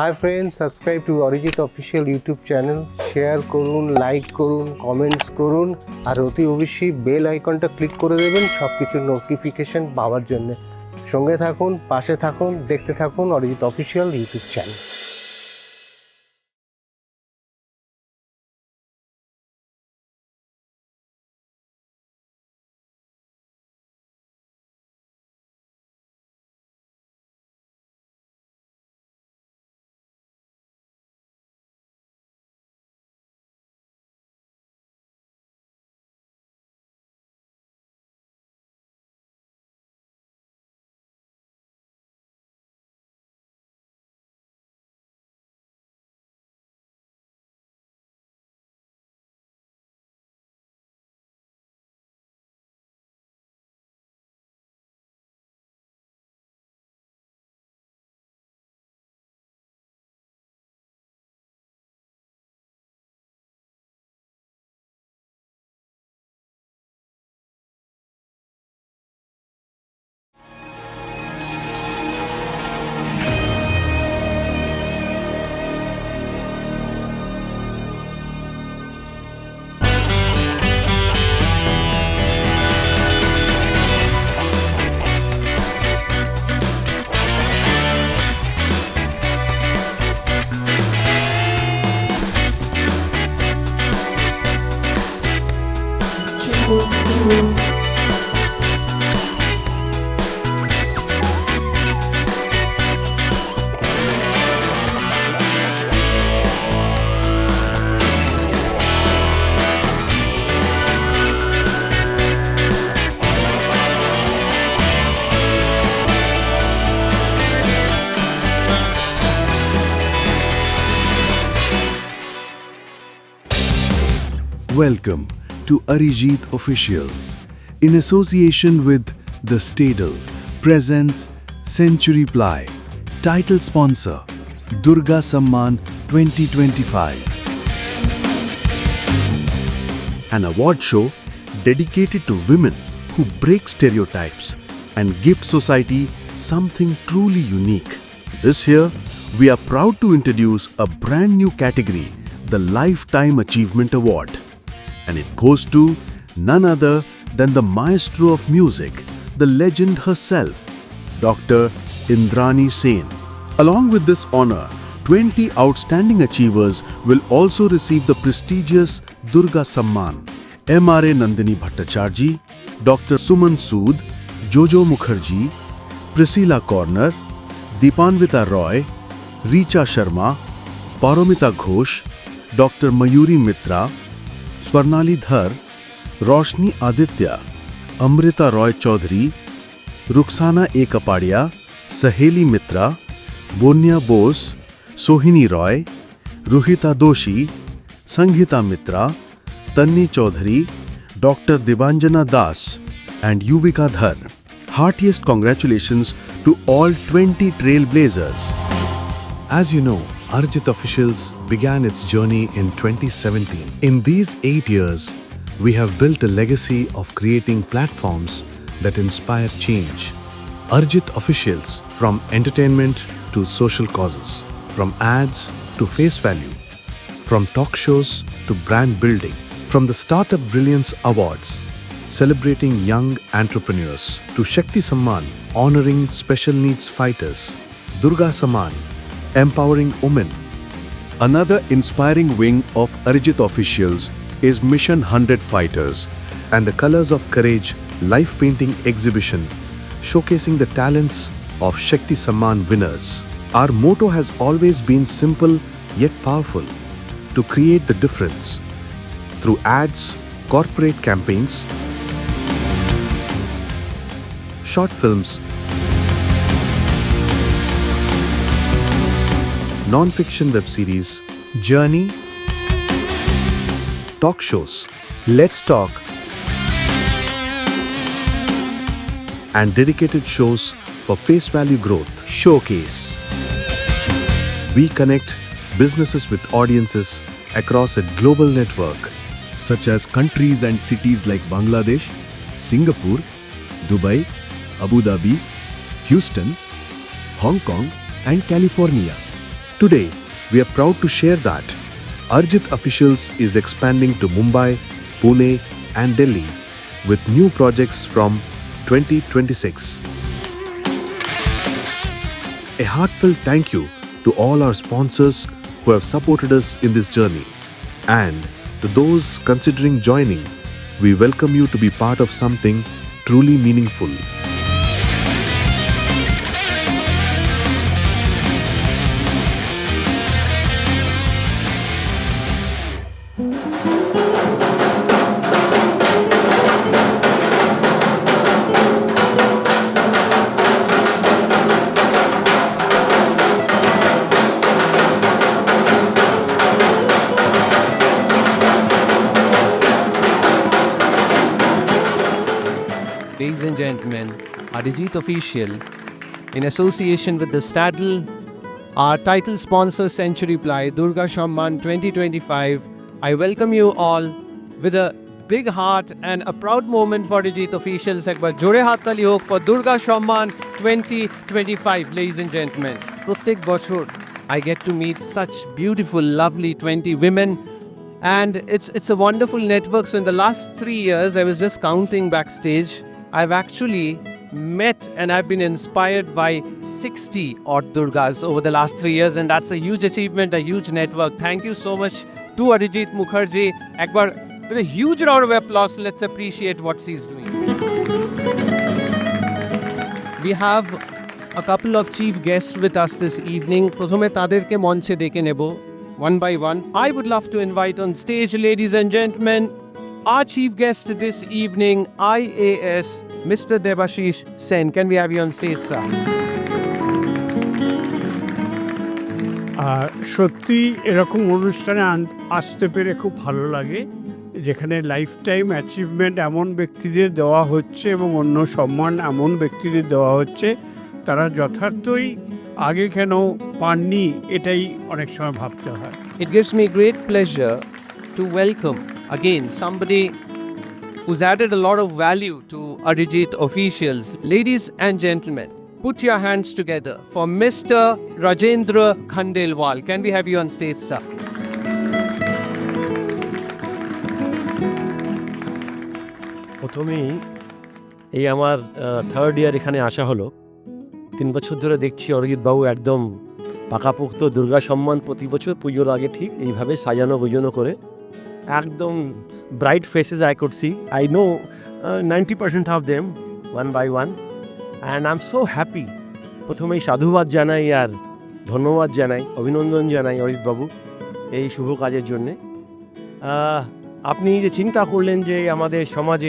Hi friends, subscribe to Arijit official YouTube channel. Share করুন, like করুন, comments করুন, আর অতি অবশ্যই বেল আইকনটা ক্লিক করে দেবেন সব কিছুর নোটিফিকেশন পাওয়ার জন্য। সঙ্গে থাকুন, পাশে থাকুন, দেখতে থাকুন Arijit official YouTube channel. Welcome to Arijit Officials, in association with The Stadle, presents Century Ply, title sponsor, DURGA SAMMAN 2025. An award show dedicated to women who break stereotypes and gift society something truly unique. This year, we are proud to introduce a brand new category, the Lifetime Achievement Award. And it goes to none other than the maestro of music, the legend herself, Dr. Indrani Sen. Along with this honor, 20 outstanding achievers will also receive the prestigious DURGA SAMMAN. MRA Nandini Bhattacharya, Dr. Suman Sood, Jojo Mukharjee, Priscila Corner, Dipanwita Roy, Richa Sharma, Paromita Ghosh, Dr. Mayuri Mitra, Swarnali Dhar, Roshni Aditya, Amrita Roy Chowdhury, Rukshana A, Kapadia, Saheli Mitra, Bonnya Bose, Sohini Roy, Ruhita Doshi, Sanghita Mitra, Tanni Choudhuri, Dr. Debanjana and Yuvika Dhar. Heartiest congratulations to all 20 trailblazers. As you know, Arijit Officials began its journey in 2017. In these 8 years, we have built a legacy of creating platforms that inspire change. Arijit Officials, from entertainment to social causes, from ads to face value, from talk shows to brand building, from the Startup Brilliance Awards, celebrating young entrepreneurs, to Shakti Samman, honoring special needs fighters, DURGA SAMMAN, empowering women. Another inspiring wing of Arijit Officials is Mission 100 Fighters and the Colors of Courage life painting exhibition showcasing the talents of Shakti Samman winners. Our motto has always been simple yet powerful: to create the difference through ads, corporate campaigns, short films, non-fiction web series, journey, talk shows, Let's Talk, and dedicated shows for face value growth, Showcase. We connect businesses with audiences across a global network, such as countries and cities like Bangladesh, Singapore, Dubai, Abu Dhabi, Houston, Hong Kong, and California. Today, we are proud to share that Arijit Officials is expanding to Mumbai, Pune, and Delhi with new projects from 2026. A heartfelt thank you to all our sponsors who have supported us in this journey. And to those considering joining, we welcome you to be part of something truly meaningful. Ladies and gentlemen, Arijit Official, in association with the Staddle, our title sponsor Century Ply, DURGA SAMMAN 2025, I welcome you all with a big heart and a proud moment for Arijit Officials. Ekbar jore haat tali hok for DURGA SAMMAN 2025, ladies and gentlemen. Prottek bochor I get to meet such beautiful, lovely 20 women. And it's a wonderful network. So in the last 3 years, I was just counting backstage, I've actually met and I've been inspired by 60 odd Durgas over the last 3 years, and that's a huge achievement, a huge network. Thank you so much to Arijit Mukherjee. Ekbar, with a huge round of applause, let's appreciate what she's doing. We have a couple of chief guests with us this evening. Prothome taderke monche deke nebo one by one. I would love to invite on stage, ladies and gentlemen, our chief guest this evening, IAS, Mr. Debashish Sen. Can we have you on stage, sir? সত্যি এরকম অনুষ্ঠানে আসতে পেরে খুব ভালো লাগে, যেখানে life time achievement এমন ব্যক্তিদের দেওয়া হচ্ছে এবং অন্য সম্মান এমন ব্যক্তিদের দেওয়া হচ্ছে, তারা যথার্থই আগে কেন পাননি এটাই অনেক সময় ভাবতে হয়। It gives me great pleasure to welcome again somebody who's added a lot of value to Arijit Officials. Ladies and gentlemen, put your hands together for Mr. Rajendra Khandelwal. Can we have you on stage, sir? প্রথমেই এই আমার third year এখানে আসা হলো। 3 বছর ধরে দেখছি অরিজিৎ বাবু একদম পাকাপোক্ত দুর্গা সম্মান প্রতি বছর পুজোর আগে ঠিক এইভাবে সাজানো গোজানো করে একদম bright faces I could see. I know 90% of them one by one, and I am so happy. প্রথমেই সাধুবাদ জানাই আর ধন্যবাদ জানাই, অভিনন্দন জানাই অরিজিৎ বাবু এই শুভ কাজের জন্যে। আপনি যে চিন্তা করলেন যে আমাদের সমাজে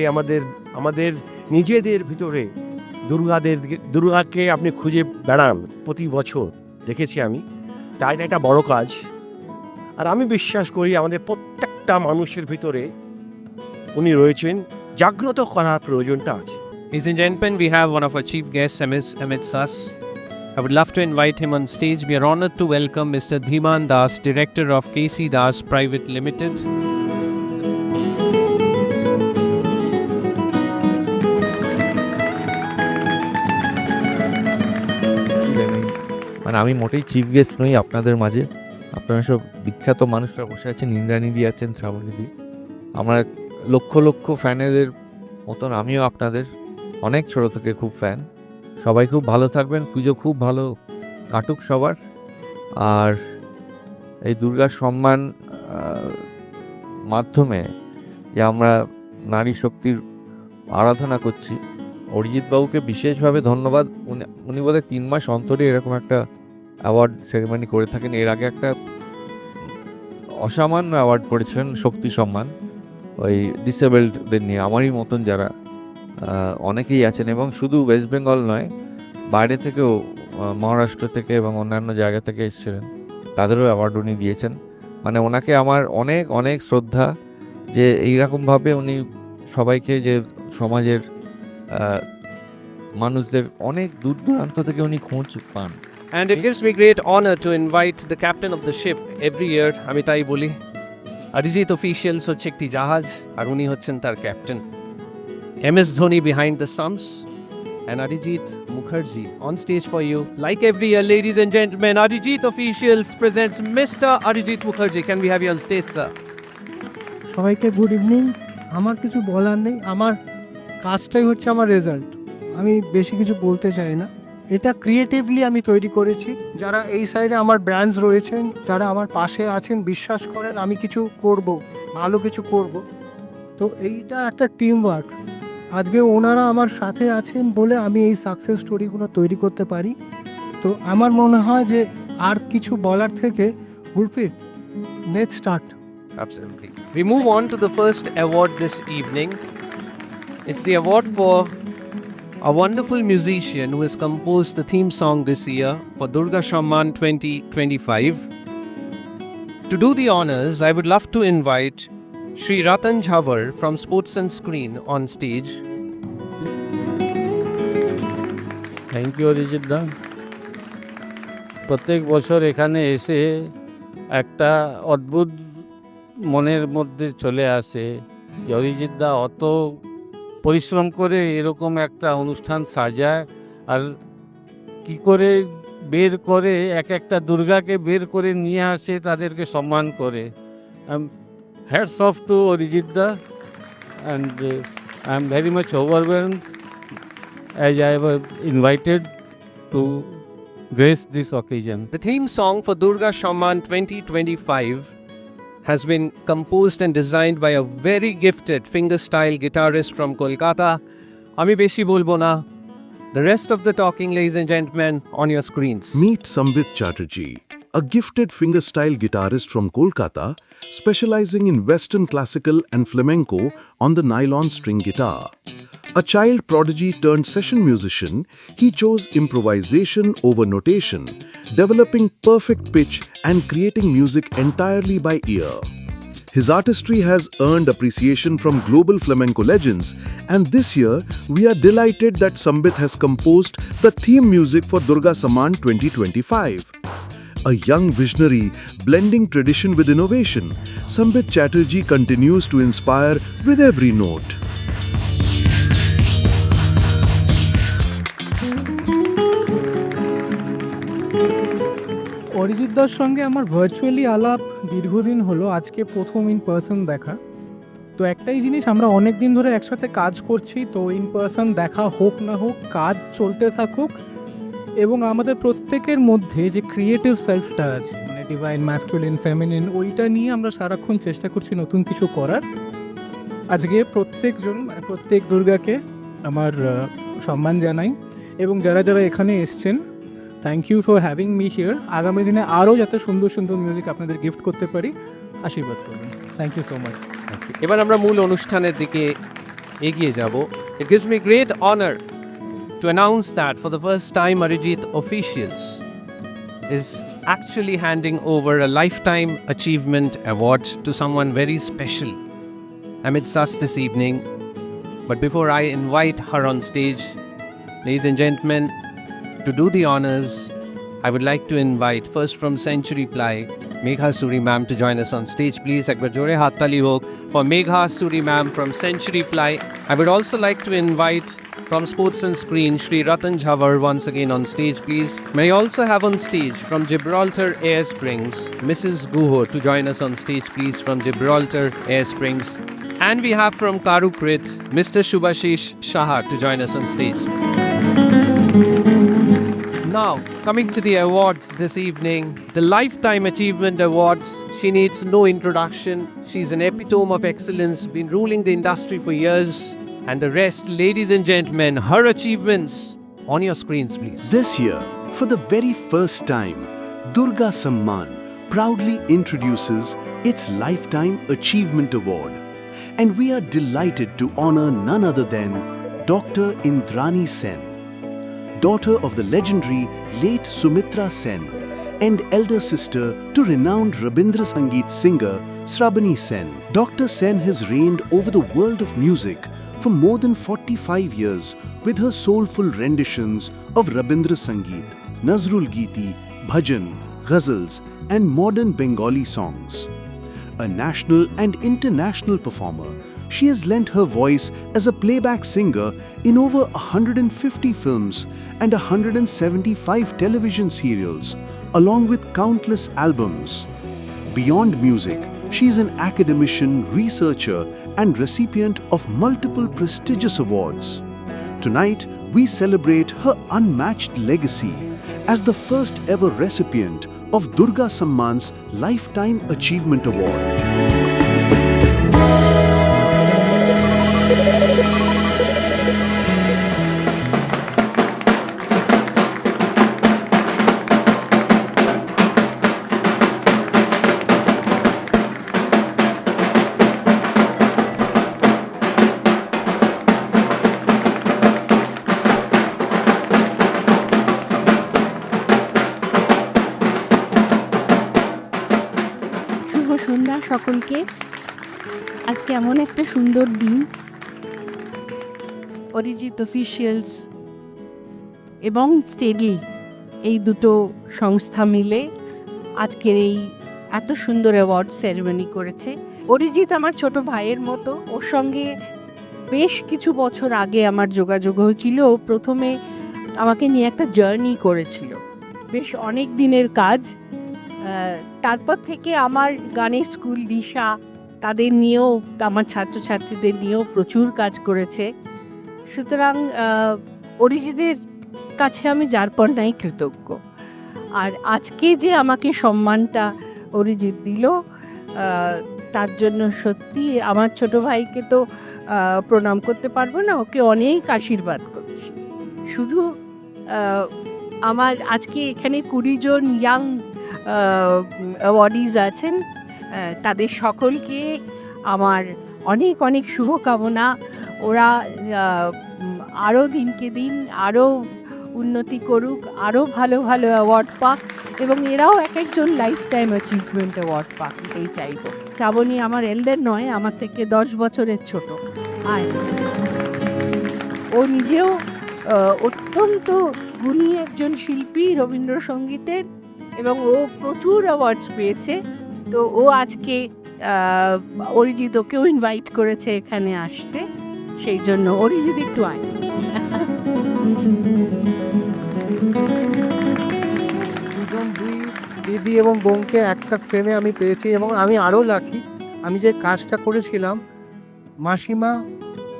আমাদের নিজেদের ভিতরে দুর্গাকে আপনি খুঁজে বেড়ান প্রতি বছর, দেখেছি আমি, তাই একটা বড় কাজ। আর আমি বিশ্বাস করি আমাদের প্রত্যেকটা মানুষের ভিতরে উনি রয়েছেন, জাগ্রত করার প্রয়োজনটা আছে। Ladies and gentlemen, we have one of our chief guests amidst us. I would love to invite him on stage. We are honored to welcome Mr. Dhiman Das, Director of KC Das Private Limited. মানে আমি মোটেই chief guest নই আপনাদের মাঝে, আপনারা সব বিখ্যাত মানুষরা বসে আছেন, ইন্দ্রাণীদি আছেন, শ্রাবণীদি, আমরা লক্ষ লক্ষ ফ্যানেদের মতন আমিও আপনাদের অনেক ছোটো থেকে খুব ফ্যান। সবাই খুব ভালো থাকবেন, পুজো খুব ভালো কাটুক সবার। আর এই দুর্গা সম্মান মাধ্যমে যে আমরা নারী শক্তির আরাধনা করছি, অরিজিৎ বাবুকে বিশেষভাবে ধন্যবাদ। উনি বোধহয় 3 মাস অন্তরে এরকম একটা অ্যাওয়ার্ড সেরেমনি করে থাকেন। এর আগে একটা অসামান্য অ্যাওয়ার্ড করেছিলেন, শক্তি সম্মান, ওই ডিসেবলডদের নিয়ে। আমারই মতন যারা অনেকেই আছেন, এবং শুধু ওয়েস্ট বেঙ্গল নয়, বাইরে থেকেও, মহারাষ্ট্র থেকে এবং অন্যান্য জায়গা থেকে এসেছিলেন, তাদেরও অ্যাওয়ার্ড উনি দিয়েছেন। মানে ওনাকে আমার অনেক অনেক শ্রদ্ধা, যে এইরকমভাবে উনি সবাইকে, যে সমাজের মানুষদের অনেক দূর দূরান্ত থেকে উনি খোঁজ পান। And it gives me great honor to invite the captain of the ship every year, আমি তাই বলি। Arijit Officials হচ্ছে একটি জাহাজ, আর উনি হচ্ছেন তার captain. MS Dhoni behind the stumps, and Arijit Mukharjee on stage for you. Like every year, ladies and gentlemen, Arijit Officials presents Mr. Arijit Mukharjee. Can we have you on stage, sir? সবাইকে good evening. আমার কিছু বলার নেই, আমার কাজটাই হচ্ছে আমার result. আমি বেশি কিছু বলতে চাই না। এটা ক্রিয়েটিভলি আমি তৈরি করেছি। যারা এই সাইডে আমার ব্র্যান্ডস রয়েছেন, যারা আমার পাশে আছেন, বিশ্বাস করেন আমি কিছু করব, ভালো কিছু করব। তো এইটা একটা টিম ওয়ার্ক। আজকে ওনারা আমার সাথে আছেন বলে আমি এই সাকসেস স্টোরিগুলো তৈরি করতে পারি। তো আমার মনে হয় যে আর কিছু বলার থেকে উর্ফিট let's start. Absolutely. We move on to the first award this evening. It's the award for a wonderful musician who has composed the theme song this year for Durga Samman 2025. To do the honors, I would love to invite Shri Ratan Jhavar from Sports and Screen on stage. Thank you Arijit দা। প্রত্যেক বছর এখানে এসে একটা অদ্ভুত মনের মধ্যে চলে আসে যে অরিজিৎ দা অত পরিশ্রম করে এরকম একটা অনুষ্ঠান সাজায়, আর কি করে বের করে একটা দুর্গাকে বের করে নিয়ে আসে, তাদেরকে সম্মান করে। Hats off to Arijit da, and I am very much overwhelmed as I was invited to grace this occasion. The theme song for Durga Samman 2025 has been composed and designed by a very gifted fingerstyle guitarist from Kolkata. Ami beshi bolbo na. The rest of the talking, ladies and gentlemen, on your screens. Meet Sanghita Chatterjee, a gifted fingerstyle guitarist from Kolkata, specializing in Western classical and flamenco on the nylon string guitar. A child prodigy turned session musician, he chose improvisation over notation, developing perfect pitch and creating music entirely by ear. His artistry has earned appreciation from global flamenco legends, and this year we are delighted that Sanghita has composed the theme music for Durga Samman 2025. A young visionary blending tradition with innovation, Sanghita Chatterjee continues to inspire with every note. Arijit দার সঙ্গে আমার virtually আলাপ দীর্ঘদিন হলো, আজকে প্রথম in person দেখা। তো একটাই জিনিস, আমরা অনেক দিন ধরে একসাথে কাজ করছি, তো ইন পার্সন দেখা হোক না হোক, কাজ চলতে থাকুক, এবং আমাদের প্রত্যেকের মধ্যে যে ক্রিয়েটিভ সেলফটা আছে, মানে ডিভাইন ম্যাসকুলিন ফেমিনিন, ওইটা নিয়ে আমরা সারাক্ষণ চেষ্টা করছি নতুন কিছু করার। আজকে প্রত্যেকজন, মানে প্রত্যেক দুর্গাকে আমার সম্মান জানাই, এবং যারা যারা এখানে এসছেন, thank you for having me here. আগামী দিনে আরও যাতে সুন্দর সুন্দর মিউজিক আপনাদের গিফট করতে পারি, আশীর্বাদ করবেন। Thank you so much. এবার আমরা মূল অনুষ্ঠানের দিকে এগিয়ে যাব। It gives me great honor to announce that for the first time Arijit Officials is actually handing over a Lifetime Achievement Award to someone very special amidst us this evening. But before I invite her on stage, ladies and gentlemen, to do the honors, I would like to invite first from Century Ply, Megha Suri ma'am to join us on stage, please. Ekbar jore haath tali ho for Megha Suri ma'am from Century Ply. I would also like to invite from Sports and Screen, Shri Ratan Jhavar once again on stage, please. May I also have on stage from Gibraltar Air Springs, Mrs. Guho to join us on stage, please, from Gibraltar Air Springs. And we have from Karukrit, Mr. Shubhashish Shah to join us on stage. Now, coming to the awards this evening, the Lifetime Achievement Awards, she needs no introduction. She's an epitome of excellence, been ruling the industry for years. And the rest, ladies and gentlemen, her achievements on your screens, please. This year, for the very first time, Durga Samman proudly introduces its Lifetime Achievement Award. And we are delighted to honor none other than Dr. Indrani Sen, daughter of the legendary late Sumitra Sen and elder sister to renowned Rabindra Sangeet singer Shrabani Sen. Dr. Sen has reigned over the world of music for more than 45 years with her soulful renditions of Rabindra Sangeet, Nazrul Geeti, Bhajan, Ghazals and modern Bengali songs. A national and international performer, she has lent her voice as a playback singer in over 150 films and 175 television serials, along with countless albums. Beyond music, she is an academician, researcher, and recipient of multiple prestigious awards. Tonight, we celebrate her unmatched legacy as the first ever recipient of DURGA SAMMAN's Lifetime Achievement Award. সন্ধ্যা সকলকে। আজকে এমন একটা সুন্দর দিন, Arijit officials এবং steady এই দুটো সংস্থা মিলে আজকের এই এত সুন্দর অ্যাওয়ার্ড সেরেমনি করেছে। অরিজিৎ আমার ছোট ভাইয়ের মতো, ওর সঙ্গে বেশ কিছু বছর আগে আমার যোগাযোগ হয়েছিল। ও প্রথমে আমাকে নিয়ে একটা জার্নি করেছিল, বেশ অনেক দিনের কাজ। তারপর থেকে আমার গানের স্কুল দিশা, তাদের নিয়েও, আমার ছাত্রছাত্রীদের নিয়েও প্রচুর কাজ করেছে। সুতরাং অরিজিতের কাছে আমি যার পর নাই কৃতজ্ঞ। আর আজকে যে আমাকে সম্মানটা অরিজিৎ দিল, তার জন্য সত্যি আমার ছোট ভাইকে তো প্রণাম করতে পারবো না, ওকে অনেক আশীর্বাদ করছি। শুধু আমার আজকে এখানে 20 জন ইয়াং অ্যাওয়ার্ডিজ আছেন, তাদের সকলকে আমার অনেক অনেক শুভকামনা। ওরা আরও দিনকে দিন আরও উন্নতি করুক, আরও ভালো ভালো অ্যাওয়ার্ড পাক, এবং এরাও এক একজন লাইফ টাইম অ্যাচিভমেন্ট অ্যাওয়ার্ড পাক, এটাই চাইব। শ্রাবণী আমার এল্ডার নয়, আমার থেকে 10 বছরের ছোট। আর ও নিজেও অত্যন্ত গুণী একজন শিল্পী রবীন্দ্রসঙ্গীতের, এবং ও প্রচুর অ্যাওয়ার্ডস পেয়েছে। তো ও আজকে অরিজিৎ ওকেও ইনভাইট করেছে এখানে আসতে, সেই জন্য অরিজিৎ একটু আয়। দুই দিদি এবং বোনকে একটা ফ্রেমে আমি পেয়েছি, এবং আমি আরও লাকি, আমি যে কাজটা করেছিলাম মাসিমা,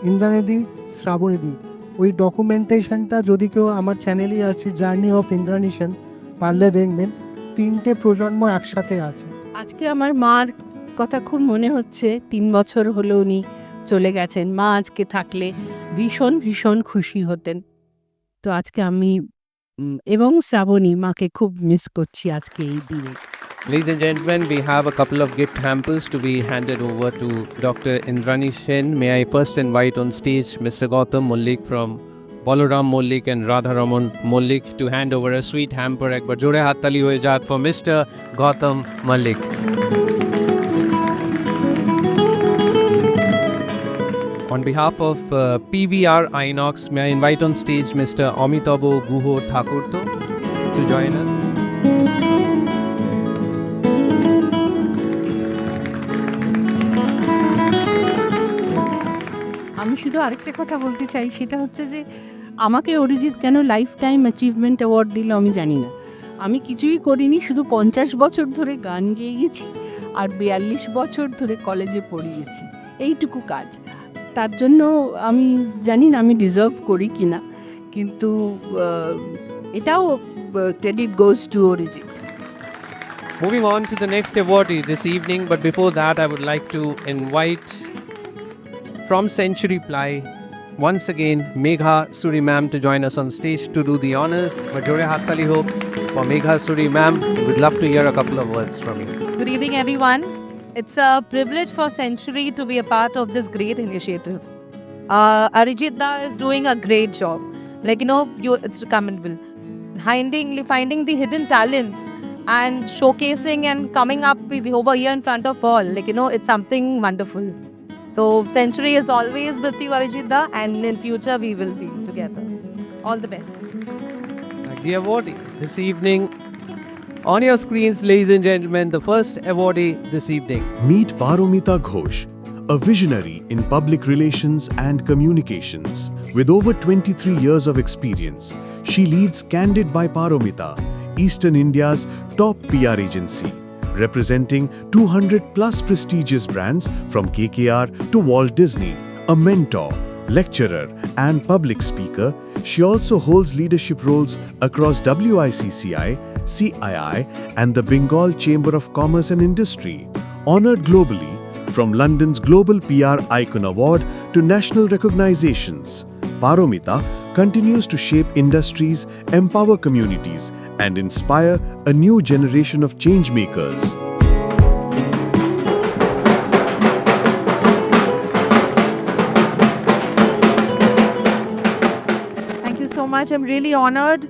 ইন্দ্রাণীদি, শ্রাবণীদি, ওই ডকুমেন্টেশনটা যদি কেউ আমার চ্যানেলই আছে, জার্নি অফ ইন্দ্রানি সেন, পারলে দেখবেন 3টে প্রজন্ম একসাথে আছে। আজকে আমার মার কথা খুব মনে হচ্ছে, 3 বছর হলো উনি চলে গেছেন। মা আজকে থাকলে ভীষণ ভীষণ খুশি হতেন। তো আজকে আমি এবং শ্রাবণী মাকে খুব মিস করছি আজকে এই দিনে। Ladies and gentlemen, we have a couple of gift hampers to be handed over to Dr. Indrani Sen. May I first invite on stage Mr. Gautam Mullik from Balaram Mullik and Radharaman Mullik to hand over a sweet hamper. Ekbar jode haath tali hoye jaat for Mr. Gautam Mullik. On behalf of PVR Inox, may I invite on stage Mr. Amitabh Guho Thakurto to join us. আমি শুধু আরেকটা কথা বলতে চাই, সেটা হচ্ছে যে আমাকে অরিজিৎ কেন লাইফ টাইম অ্যাচিভমেন্ট অ্যাওয়ার্ড দিল আমি জানি না। আমি কিছুই করিনি, শুধু 50 বছর ধরে গান গেয়ে গেছি আর 42 বছর ধরে কলেজে পড়িয়েছি, এইটুকু কাজ। তার জন্য আমি জানি না আমি ডিজার্ভ করি কি না, কিন্তু এটাও credit goes to Arijit. Moving on to the next awardee this evening, but before that I would like to invite from Century Ply once again Megha Suri ma'am to join us on stage to do the honors. Majore Hattali ho for Megha Suri ma'am. We'd love to hear a couple of words from you. Good evening, everyone. It's a privilege for Century to be a part of this great initiative. Arijit Dhar is doing a great job. Like, it's commendable. Finding the hidden talents and showcasing and coming up over here in front of all. It's something wonderful. So Century is always with you, Arijit Dhar, and in future we will be together. All the best. The awardee this evening. On your screens, ladies and gentlemen, the first awardee this evening. Meet Paromita Ghosh, a visionary in public relations and communications. With over 23 years of experience, she leads Candid by Paromita, Eastern India's top PR agency, representing 200+ prestigious brands from KKR to Walt Disney. A mentor, lecturer, and public speaker, she also holds leadership roles across WICCI, CII, and the Bengal Chamber of Commerce and Industry. Honored globally, from London's Global PR Icon Award to national recognizations, Paromita continues to shape industries, empower communities, and inspire a new generation of changemakers. Thank you so much. I'm really honored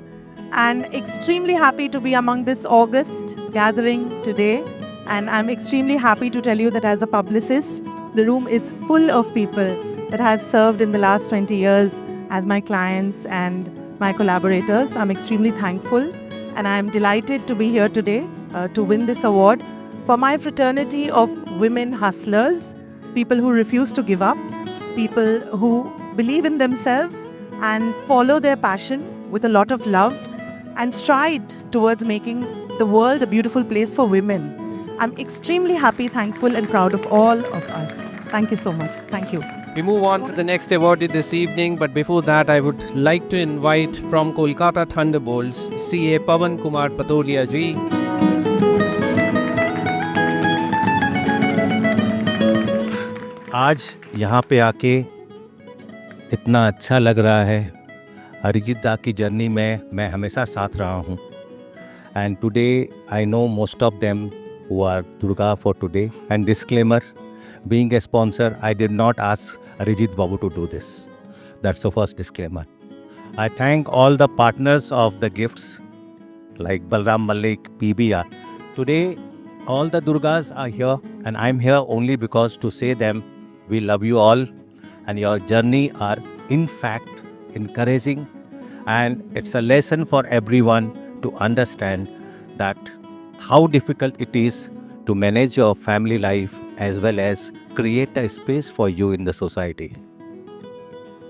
and extremely happy to be among this August gathering today. And I'm extremely happy to tell you that as a publicist, the room is full of people that I've served in the last 20 years as my clients and my collaborators. I'm extremely thankful and I'm delighted to be here today to win this award for my fraternity of women hustlers, people who refuse to give up, people who believe in themselves and follow their passion with a lot of love and stride towards making the world a beautiful place for women. I'm extremely happy, thankful and proud of all of us. Thank you so much. Thank you. We move on to the next awardee this evening, but before that, I would like to invite from Kolkata Thunderbolts, CA Pawan Kumar Patolia ji. आज यहाँ पे आके इतना अच्छा लग रहा है। अरिजीत दा की जर्नी में मैं हमेशा साथ रहा हूँ। And today I know most of them who are Durga for today. And disclaimer, being a sponsor, I did not ask Arijit Babu to do this. That's the first disclaimer. I thank all the partners of the gifts like Balram Malik, PBR. Today, all the Durgas are here and I'm here only because to say them, we love you all and your journey are in fact encouraging and it's a lesson for everyone to understand that how difficult it is to manage your family life as well as create a space for you in the society.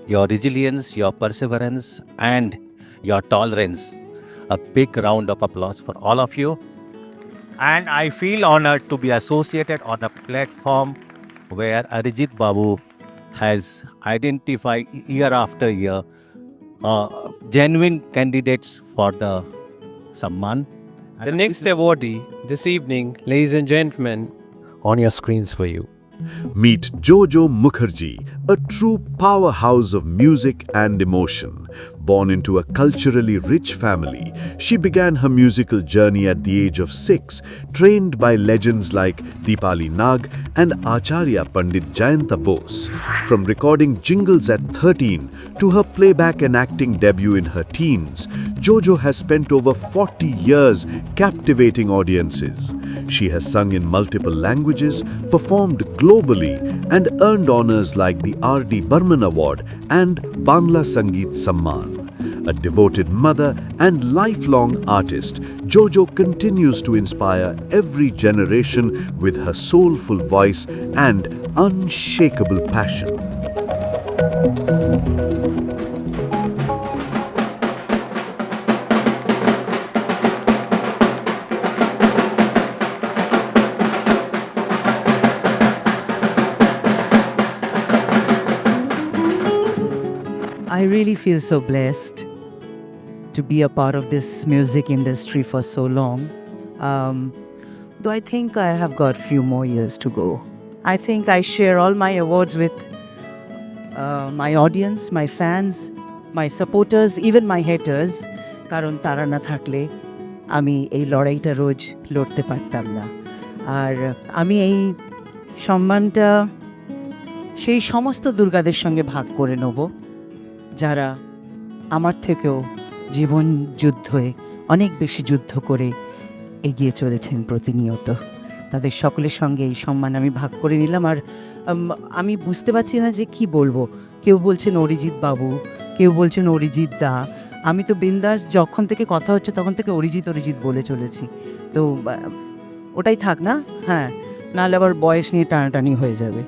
Your resilience, your perseverance and your tolerance. A big round of applause for all of you. And I feel honored to be associated on a platform where Arijit Babu has identified year after year genuine candidates for the Samman. The next awardee this evening, ladies and gentlemen, on your screens for you. Meet Jojo Mukharjee, a true powerhouse of music and emotion. Born into a culturally rich family, she began her musical journey at the age of 6, trained by legends like Deepali Nag and Acharya Pandit Jayanta Bose. From recording jingles at 13 to her playback and acting debut in her teens, Jojo has spent over 40 years captivating audiences. She has sung in multiple languages, performed globally, and earned honors like the R.D. Burman Award and Bangla Sangeet Samman. A devoted mother and lifelong artist, Jojo continues to inspire every generation with her soulful voice and unshakable passion. I really feel so blessed to be a part of this music industry for so long. Though I think I have got few more years to go. I think I share all my awards with my audience, my fans, my supporters, even my haters. কারণ তারা না থাকলে আমি এই লড়াইটা রোজ লড়তে পারতাম না। আর আমি এই সম্মানটা সেই সমস্ত দুর্গাদের সঙ্গে ভাগ করে নেব যারা আমার থেকেও জীবন যুদ্ধে অনেক বেশি যুদ্ধ করে এগিয়ে চলেছেন প্রতিনিয়ত। তাদের সকলের সঙ্গে এই সম্মান আমি ভাগ করে নিলাম। আর আমি বুঝতে পারছি না যে কি বলবো। কেউ বলছেন অরিজিৎ বাবু, কেউ বলছেন অরিজিৎ দা। আমি তো বিন্দাস যখন থেকে কথা হচ্ছে তখন থেকে অরিজিৎ বলে চলেছি। তো ওটাই থাক না? হ্যাঁ, নাহলে আবার বয়স নিয়ে টানাটানি হয়ে যাবে।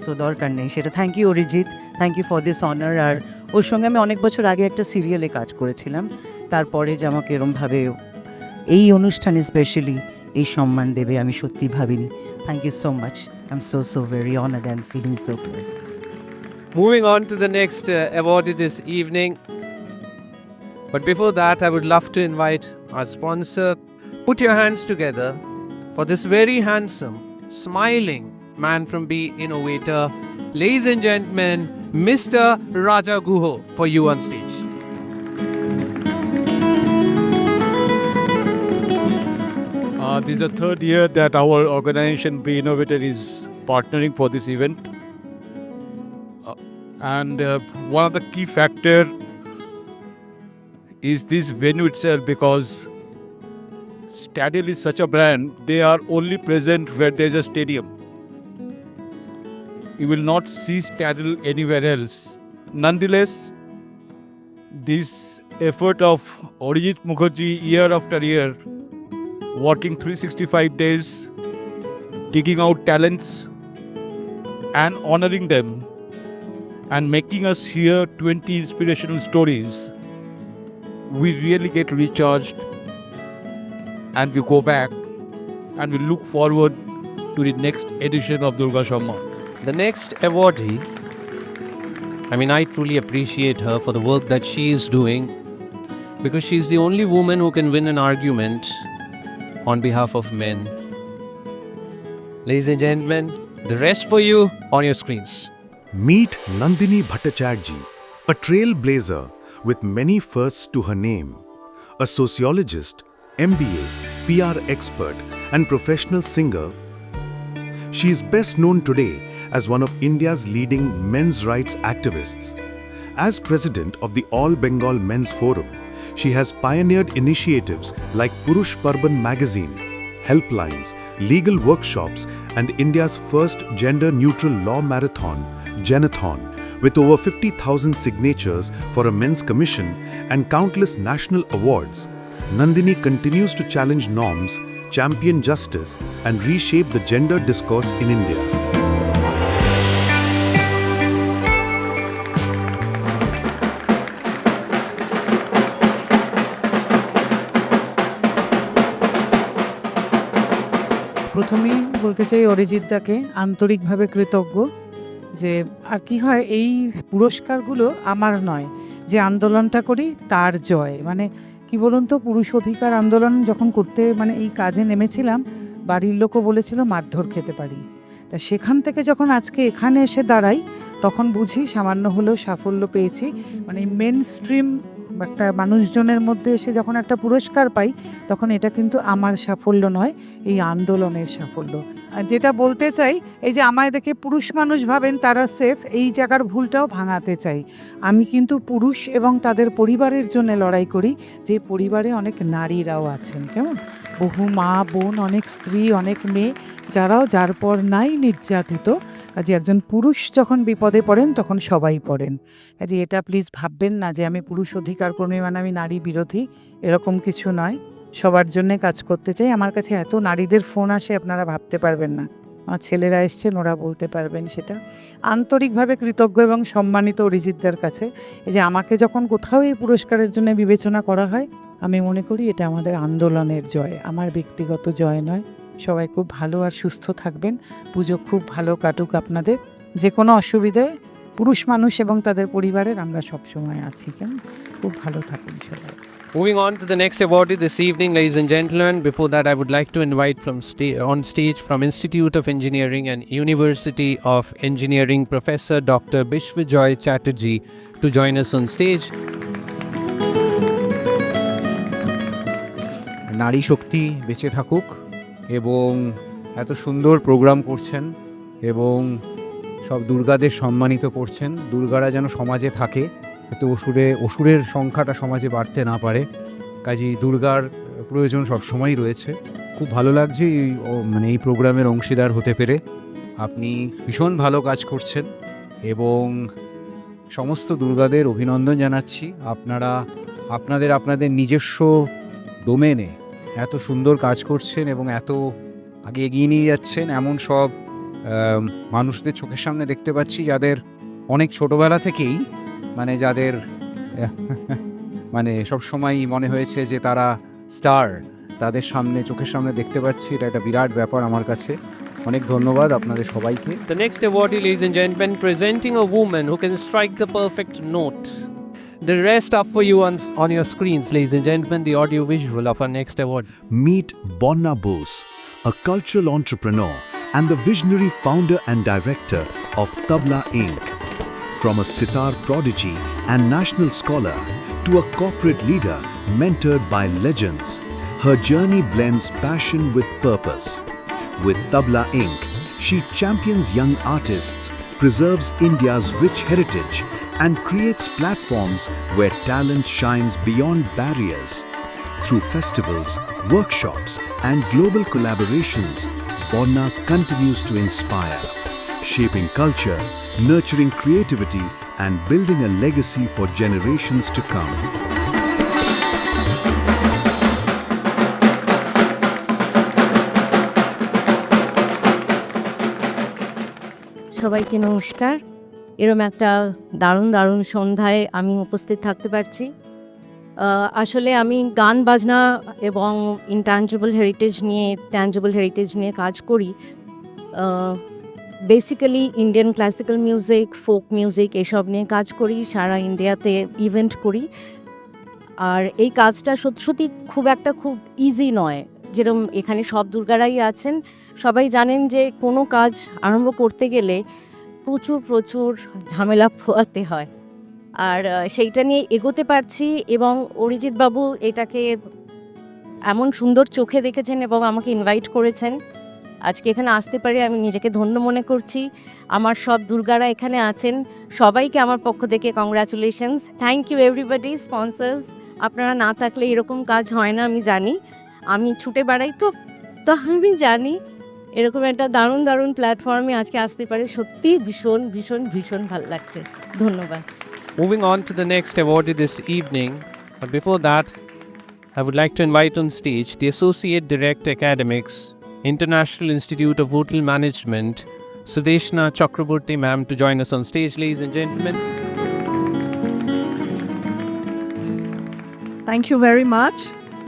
সো দরকার নেই সেটা। Thank you Arijit, thank you for this honour. আর ওর সঙ্গে আমি অনেক বছর আগে একটা সিরিয়ালে কাজ করেছিলাম, তারপরে যে আমাকে এরমভাবে এই অনুষ্ঠানে স্পেশালি এই সম্মান দেবে আমি সত্যি ভাবিনি। Thank you so much, I am so very honoured and feeling so blessed. Moving on to the next awardee this evening. But before that, I would love to invite our sponsor. Put your hands together for this very handsome, smiling man from B Innovator. Ladies and gentlemen, Mr. Raja Guho for you on stage. This is the third year that our organization Be Innovator is partnering for this event. And one of the key factor is this venue itself, because Stadium is such a brand, they are only present where there is a stadium. You will not see Stadium anywhere else. Nonetheless, this effort of Arijit Mukherjee year after year, working 365 days, digging out talents and honoring them, and making us hear 20 inspirational stories, we really get recharged, and we go back and we look forward to the next edition of Durga Samman. The next awardee, I truly appreciate her for the work that she is doing, because she's the only woman who can win an argument on behalf of men. Ladies and gentlemen, the rest for you on your screens. Meet Nandini Bhattacharya, a trailblazer with many firsts to her name. A sociologist, MBA, PR expert, and professional singer, she is best known today as one of India's leading men's rights activists. As president of the All Bengal Men's Forum, she has pioneered initiatives like Purush Parban magazine, helplines, legal workshops, and India's first gender-neutral law marathon, Genathon, with over 50,000 signatures for a men's commission and countless national awards. Nandini continues to challenge norms, champion justice, and reshape the gender discourse in India. প্রথমেই বলতে চাই অরিজিৎ দাকে আন্তরিকভাবে কৃতজ্ঞ, যে আর কি হয় এই পুরস্কারগুলো আমার নয়, যে আন্দোলনটা করি তার জয়। মানে কি বলুন তো, পুরুষ অধিকার আন্দোলন যখন করতে এই কাজে নেমেছিলাম, বাড়ির লোকও বলেছিল মারধর খেতে পারি। তা সেখান থেকে যখন আজকে এখানে এসে দাঁড়াই, তখন বুঝি সামান্য হলেও সাফল্য পেয়েছি। মেন স্ট্রিম একটা মানুষজনের মধ্যে এসে যখন একটা পুরস্কার পাই, তখন এটা কিন্তু আমার সাফল্য নয়, এই আন্দোলনের সাফল্য। আর যেটা বলতে চাই, এই যে আমায় দেখে পুরুষ মানুষ ভাবেন তারা সেফ, এই জায়গার ভুলটাও ভাঙাতে চাই। আমি কিন্তু পুরুষ এবং তাদের পরিবারের জন্য লড়াই করি, যে পরিবারে অনেক নারীরাও আছেন, কেমন বহু মা বোন, অনেক স্ত্রী, অনেক মেয়ে, যারাও যার পর নাই নির্যাতিত। যে একজন পুরুষ যখন বিপদে পড়েন তখন সবাই পড়েন। যে এটা প্লিজ ভাববেন না যে আমি পুরুষ অধিকার কর্মী আমি নারী বিরোধী, এরকম কিছু নয়। সবার জন্যে কাজ করতে চাই। আমার কাছে এত নারীদের ফোন আসে, আপনারা ভাবতে পারবেন না। আমার ছেলেরা এসছেন, ওরা বলতে পারবেন সেটা। আন্তরিকভাবে কৃতজ্ঞ এবং সম্মানিত অরিজিৎদার কাছে। এই যে আমাকে যখন কোথাও এই পুরস্কারের জন্য বিবেচনা করা হয়, আমি মনে করি এটা আমাদের আন্দোলনের জয়, আমার ব্যক্তিগত জয় নয়। সবাই খুব ভালো আর সুস্থ থাকবেন, পুজো খুব ভালো কাটুক আপনাদের। যে কোনো অসুবিধায় পুরুষ মানুষ এবং তাদের পরিবারের আমরা সবসময় আছি, কেন খুব ভালো থাকুন সবাই। Moving on to the next awardee this evening, ladies and gentlemen. Before that, I would like to invite on stage from Institute of Engineering and University of Engineering, Professor Dr. Bishwajoy Chatterjee to join us on stage. নারী শক্তি বেঁচে থাকুক, এবং এত সুন্দর programme করছেন এবং সব দুর্গাদের সম্মানিত করছেন। দুর্গারা যেন সমাজে থাকে, এতে অসুরের সংখ্যাটা সমাজে বাড়তে না পারে। কাজেই দুর্গার প্রয়োজন সবসময়ই রয়েছে। খুব ভালো লাগছে এই প্রোগ্রামের অংশীদার হতে পেরে। আপনি ভীষণ ভালো কাজ করছেন এবং সমস্ত দুর্গাদের অভিনন্দন জানাচ্ছি। আপনারা আপনাদের নিজস্ব ডোমেনে এত সুন্দর কাজ করছেন এবং এত আগে এগিয়ে নিয়ে যাচ্ছেন, এমন সব মানুষদের চোখের সামনে দেখতে পাচ্ছি যাদের অনেক ছোটবেলা থেকেই মানে যাদের মানে সবসময় মনে হয়েছে যে তারা স্টার, তাদের সামনে চোখের সামনে দেখতে পাচ্ছি, এটা একটা বিরাট ব্যাপার আমার কাছে। অনেক ধন্যবাদ আপনাদের সবাইকে। The next awardee, ladies and gentlemen, presenting a woman who can strike the perfect note. The rest are for you on your screens, ladies and gentlemen, the audio visual of our next award. Meet Bonnya Bose, a cultural entrepreneur and the visionary founder and director of Tabla Inc. From a sitar prodigy and national scholar to a corporate leader mentored by legends, her journey blends passion with purpose. With Tabla Inc., she champions young artists, preserves India's rich heritage, and creates platforms where talent shines beyond barriers. Through festivals, workshops, and global collaborations, Bonnya continues to inspire, shaping culture, nurturing creativity, and building a legacy for generations to come. সবাইকে নমস্কার। এরম একটা দারুণ দারুণ সন্ধ্যায় আমি উপস্থিত থাকতে পারছি। আসলে আমি গান বাজনা এবং ইনট্যাঞ্জিবল হেরিটেজ নিয়ে কাজ করি। Basically Indian classical music, folk music এসব নিয়ে কাজ করি, সারা ইন্ডিয়াতে ইভেন্ট করি। আর এই কাজটা সত্যি খুব ইজি নয়। যেরকম এখানে সব দুর্গারাই আছেন, সবাই জানেন যে কোনো কাজ আরম্ভ করতে গেলে প্রচুর ঝামেলা পোহাতে হয়। আর সেইটা নিয়ে এগোতে পারছি এবং অরিজিৎ বাবু এটাকে এমন সুন্দর চোখে দেখেছেন এবং আমাকে ইনভাইট করেছেন। আজকে এখানে আসতে পারি আমি নিজেকে ধন্য মনে করছি। আমার সব দুর্গারা এখানে আছেন, সবাইকে আমার পক্ষ থেকে congratulations. Thank you everybody, sponsors. আপনারা না থাকলে এরকম কাজ হয় না, আমি জানি। আমি ছুটে বেড়াই তো আমি জানি। এরকম একটা দারুণ প্ল্যাটফর্মে আজকে আসতে পারে, সত্যি ভীষণ ভালো লাগছে। ধন্যবাদ। Moving on to the next awardee this evening, but before that, I would like to invite on stage the Associate Director Academics, International Institute of Hotel Management, Sudeshna Chakraborty ma'am, to join us on stage, ladies and gentlemen. Thank you very much.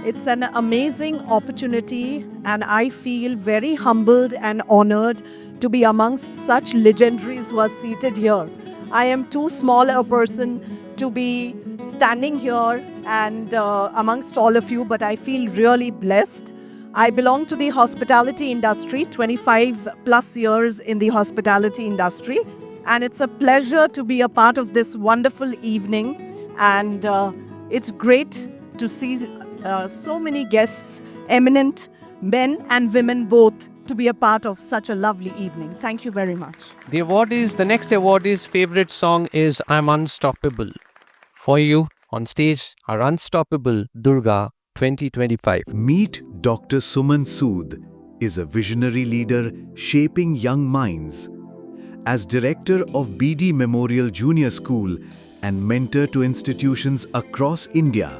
It's an amazing opportunity and I feel very humbled and honored to be amongst such legendaries who are seated here. I am too small a person to be standing here and amongst all of you, but I feel really blessed. I belong to the hospitality industry, 25 plus years in the hospitality industry, and it's a pleasure to be a part of this wonderful evening, and it's great to see so many guests, eminent men and women both, to be a part of such a lovely evening. Thank you very much. The next awardee's favorite song is I'm Unstoppable. For you, on stage, our Unstoppable Durga 2025. Meet Dr. Suman Sood is a visionary leader shaping young minds. As director of BD Memorial Junior School and mentor to institutions across India,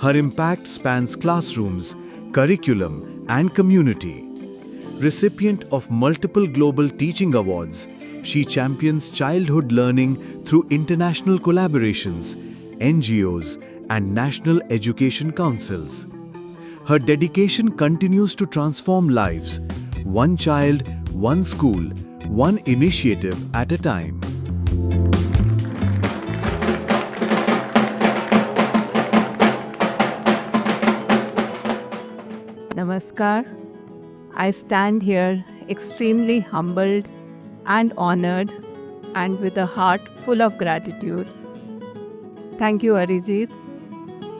her impact spans classrooms, curriculum, and community. Recipient of multiple global teaching awards, she champions childhood learning through international collaborations, NGOs, and national education councils. Her dedication continues to transform lives, one child, one school, one initiative at a time. Namaskar. I stand here extremely humbled and honored and with a heart full of gratitude. Thank you, Arijit.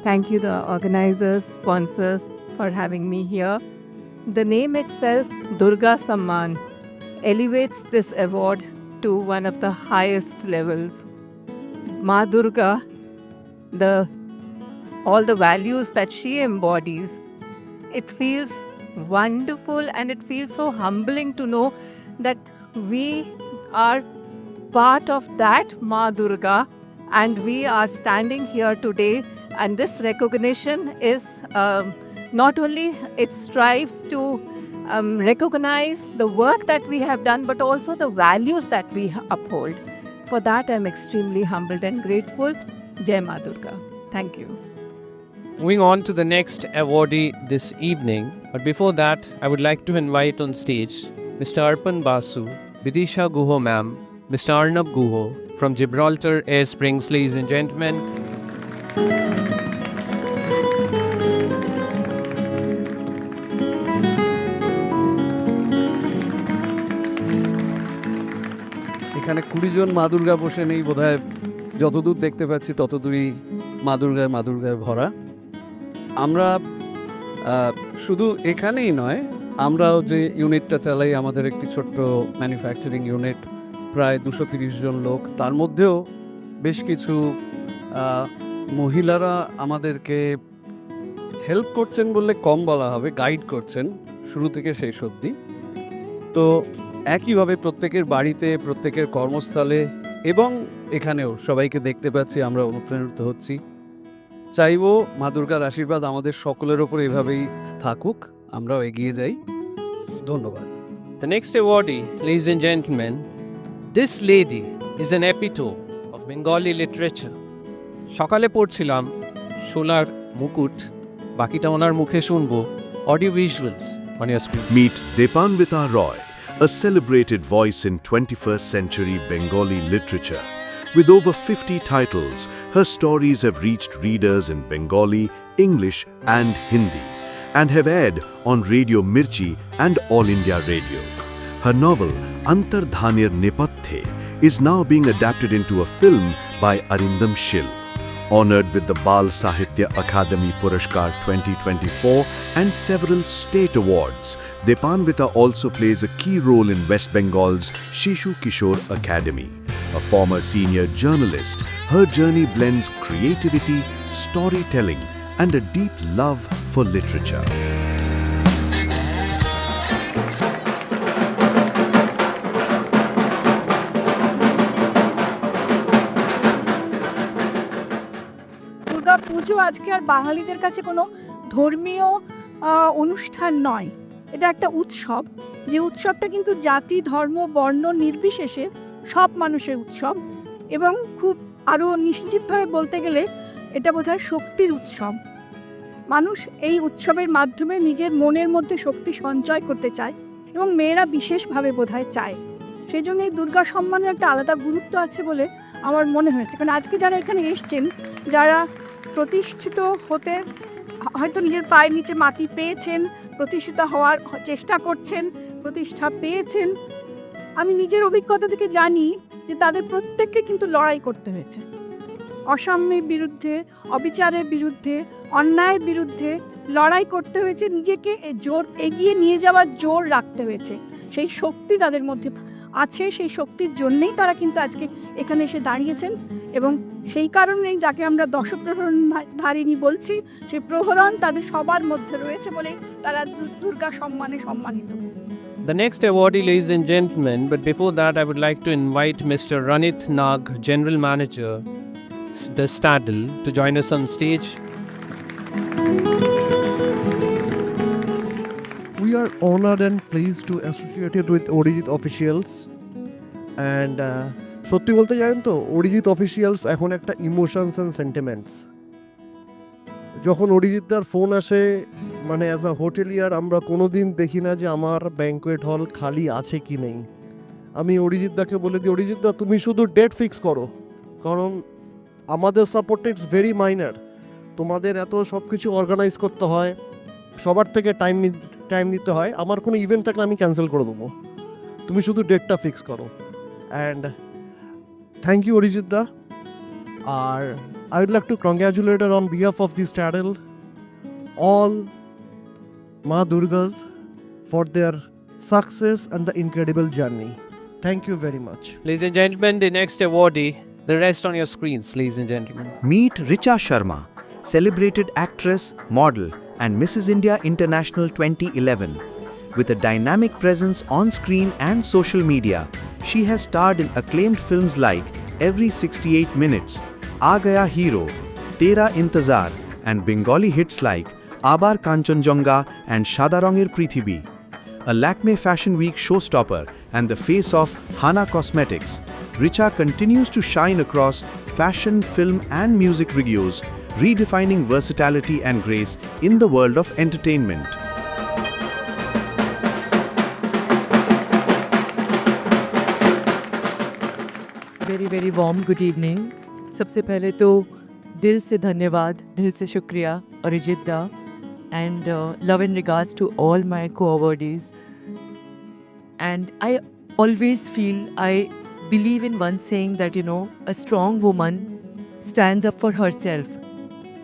Thank you, the organizers, sponsors, for having me here. The name itself, Durga Samman, elevates this award to one of the highest levels. Ma Durga, all the values that she embodies, it feels wonderful and it feels so humbling to know that we are part of that Ma Durga and we are standing here today, and this recognition is not only it strives to recognize the work that we have done, but also the values that we uphold. For that, I'm extremely humbled and grateful. Jai Ma Durga. Thank you. Moving on to the next awardee this evening, but before that, I would like to invite on stage Mr. Arpan Basu, Vidisha Guho ma'am, Mr. Arnab Guho from Gibraltar Air Springs, ladies and gentlemen. এখানে 20 জন মা দুর্গা বসে নেই বোধহয়, যতদূর দেখতে পাচ্ছি ততদূরই মা দুর্গায় ভরা। আমরা শুধু এখানেই নয়, আমরাও যে ইউনিটটা চালাই, আমাদের একটি ছোট্ট ম্যানুফ্যাকচারিং ইউনিট, প্রায় 230 জন লোক, তার মধ্যেও বেশ কিছু মহিলারা আমাদেরকে হেল্প করছেন বললে কম বলা হবে, গাইড করছেন শুরু থেকে শেষ অবধি। তো একইভাবে প্রত্যেকের বাড়িতে, প্রত্যেকের কর্মস্থলে এবং এখানেও সবাইকে দেখতে পাচ্ছি, আমরা অনুপ্রাণিত হচ্ছি। চাইবো মা দুর্গার আশীর্বাদ আমাদের সকলের ওপর এভাবেই থাকুক, আমরাও এগিয়ে যাই। ধন্যবাদ। The next awardee, ladies and gentlemen, this lady is an epitome of Bengali literature. সকালে পড়ছিলাম সোলার মুকুট, বাকিটা ওনার মুখে শুনবো। Audio visuals on your screen. Meet Dipanwita Roy, a celebrated voice in 21st century Bengali literature. With over 50 titles, her stories have reached readers in Bengali, English and Hindi, and have aired on Radio Mirchi and All India Radio. Her novel, Antardhanir Nepathe, is now being adapted into a film by Arindam Shil. Honored with the Bal Sahitya Akademi Purashkar 2024 and several state awards, Dipanwita also plays a key role in West Bengal's Shishu Kishore Academy. A former senior journalist, her journey blends creativity, storytelling, and a deep love for literature. Durga পুজো আজকে আর বাঙালিদের কাছে কোনো ধর্মীয় অনুষ্ঠান নয়, এটা একটা উৎসব। যে উৎসবটা কিন্তু জাতি, ধর্ম, বর্ণ নির্বিশেষে সব মানুষের উৎসব, এবং খুব আরও নিশ্চিতভাবে বলতে গেলে এটা বোধহয় শক্তির উৎসব। মানুষ এই উৎসবের মাধ্যমে নিজের মনের মধ্যে শক্তি সঞ্চয় করতে চায়, এবং মেয়েরা বিশেষভাবে বোধহয় চায়। সেই জন্য এই দুর্গা সম্মানের একটা আলাদা গুরুত্ব আছে বলে আমার মনে হয়েছে। কারণ আজকে যারা এখানে এসছেন, যারা প্রতিষ্ঠিত হতে হয়তো নিজের পায়ের নিচে মাটি পেয়েছেন, প্রতিষ্ঠিত হওয়ার চেষ্টা করছেন, প্রতিষ্ঠা পেয়েছেন, আমি নিজের অভিজ্ঞতা থেকে জানি যে তাদের প্রত্যেককে কিন্তু লড়াই করতে হয়েছে। অসাম্যের বিরুদ্ধে, অবিচারের বিরুদ্ধে, অন্যায়ের বিরুদ্ধে লড়াই করতে হয়েছে, নিজেকে জোর এগিয়ে নিয়ে যাওয়ার জোর রাখতে হয়েছে। সেই শক্তি তাদের মধ্যে আছে, সেই শক্তির জন্যেই তারা কিন্তু আজকে এখানে এসে দাঁড়িয়েছেন, এবং সেই কারণেই যাকে আমরা দশপ্রহরণ ধারিণী বলছি, সেই প্রহরণ তাদের সবার মধ্যে রয়েছে বলে তারা দুর্গা সম্মানে সম্মানিত। The next awardee, ladies and gentlemen, but before that, I would like to invite Mr. Ranit Nag, General Manager, the Staddle, to join us on stage. We are honored and pleased to associate with Arijit officials, and সত্যি বলতে জানেন তো, Arijit officials এখন একটা emotions and sentiments. যখন অরিজিৎদার phone আসে, মানে as a হোটেলিয়ার আমরা কোনো দিন দেখি না যে আমার ব্যাঙ্কোয়েট হল খালি আছে কি নেই। আমি অরিজিৎদাকে বলে দিই, অরিজিৎদা তুমি শুধু ডেট ফিক্স করো, কারণ আমাদের সাপোর্ট ইটস ভেরি মাইনার। তোমাদের এত সব কিছু অর্গানাইজ করতে হয়, সবার থেকে টাইম নিতে হয়, আমার কোনো ইভেন্ট থাকলে আমি ক্যান্সেল করে দেবো, তুমি শুধু ডেটটা ফিক্স করো। অ্যান্ড থ্যাংক ইউ অরিজিৎদা। আর I would like to congratulate her on behalf of the Staddle, all Ma Durgas for their success and the incredible journey. Thank you very much. Ladies and gentlemen, the next awardee, the rest on your screens, ladies and gentlemen. Meet Richa Sharma, celebrated actress, model, and Mrs. India International 2011. With a dynamic presence on screen and social media, she has starred in acclaimed films like Every 68 Minutes, Aa Gaya Hero, Tera Intezar, and Bengali hits like Abar Kanchanjunga and Shada Ronger Prithibi. a Lakme Fashion Week showstopper and the face of Hana Cosmetics, Richa continues to shine across fashion, film and music videos, redefining versatility and grace in the world of entertainment. Very warm good evening. सबसे पहले तो दिल से धन्यवाद, दिल से शुक्रिया अरिजीत दा, and love and regards to all my co-awardees. And I always feel, I believe in one saying that, you know, a strong woman stands up for herself,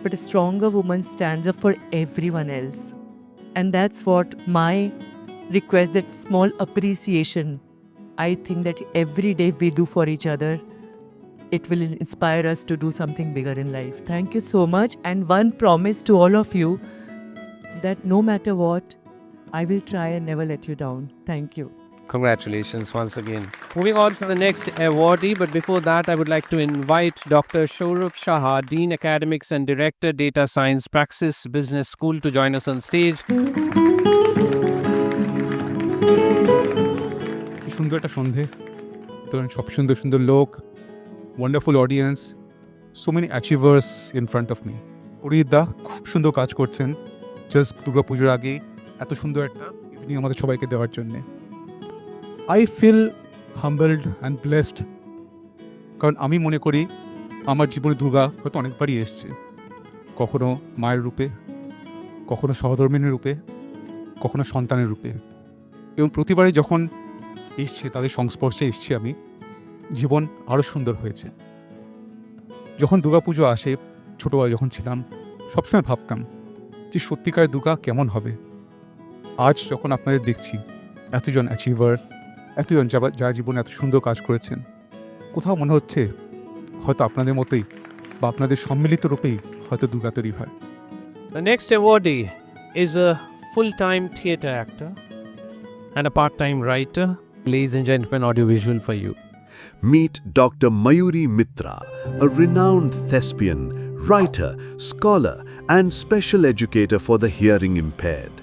but a stronger woman stands up for everyone else. And that's what my request, that small appreciation, I think that every day we do for each other, it will inspire us to do something bigger in life. Thank you so much. And one promise to all of you, that no matter what, I will try and never let you down. Thank you. Congratulations once again. Moving on to the next awardee, but before that, I would like to invite Dr. Shourabh Shah, Dean Academics and Director, Data Science Praxis Business School, to join us on stage. সুন্দর একটা সন্ধে, তো সব সুন্দর সুন্দর লোক, wonderful audience, so many achievers in front of me. Arijit দা খুব সুন্দর কাজ করছেন, জাস্ট দুর্গা পুজোর আগে এত সুন্দর একটা ইভিনিং আমাদের সবাইকে দেওয়ার জন্যে। I feel humbled and blessed, কারণ আমি মনে করি আমার জীবনে দুর্গা হয়তো অনেকবারই এসছে, কখনো মায়ের রূপে, কখনো সহধর্মিণীর রূপে, কখনো সন্তানের রূপে, এবং প্রতিবারই যখন এসছে, তাদের সংস্পর্শে এসছি আমি, জীবন আরও সুন্দর হয়েছে। যখন দুর্গাপুজো আসে, ছোটোবেলায় যখন ছিলাম, সবসময় ভাবতাম যে সত্যিকারের দুর্গা কেমন হবে। আজ যখন আপনাদের দেখছি, এতজন অ্যাচিভার, এতজন যারা জীবনে এত সুন্দর কাজ করেছেন, কোথাও মনে হচ্ছে হয়তো আপনাদের মতোই বা আপনাদের সম্মিলিত রূপেই হয়তো দুর্গা তৈরি হয়। The next awardee is a full-time theatre actor and a part-time writer. Ladies and gentlemen, audiovisual for you. Meet Dr. Mayuri Mitra, a renowned thespian, writer, scholar, and special educator for the hearing impaired.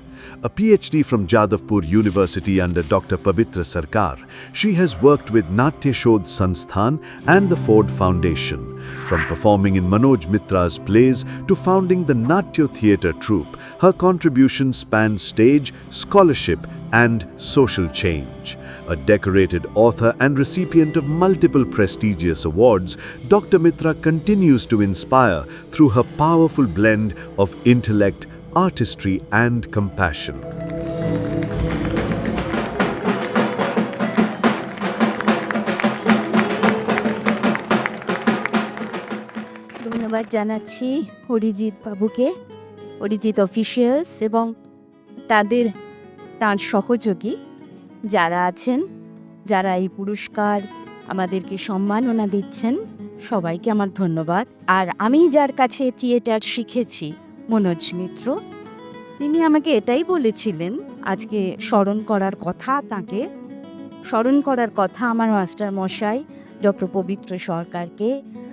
A PhD from Jadavpur University under Dr. Pabitra Sarkar, she has worked with Natya Shodh Sansthan and the Ford Foundation. From performing in Manoj Mitra's plays to founding the Natya Theatre Troupe, her contributions span stage, scholarship, and social change. A decorated author and recipient of multiple prestigious awards, Dr. Mitra continues to inspire through her powerful blend of intellect, artistry, and compassion. ধন্যবাদ জানাচ্ছি অরিজিৎ বাবুকে, Arijit officials এবং তার সহযোগী যারা আছেন, যারা এই পুরস্কার আমাদেরকে সম্মাননা দিচ্ছেন, সবাইকে আমার ধন্যবাদ। আর আমি যার কাছে থিয়েটার শিখেছি, মনোজ মিত্র, তিনি আমাকে এটাই বলেছিলেন, আজকে স্মরণ করার কথা, তাকে স্মরণ করার কথা আমার মাস্টার মশাই ডক্টর পবিত্র সরকারকে,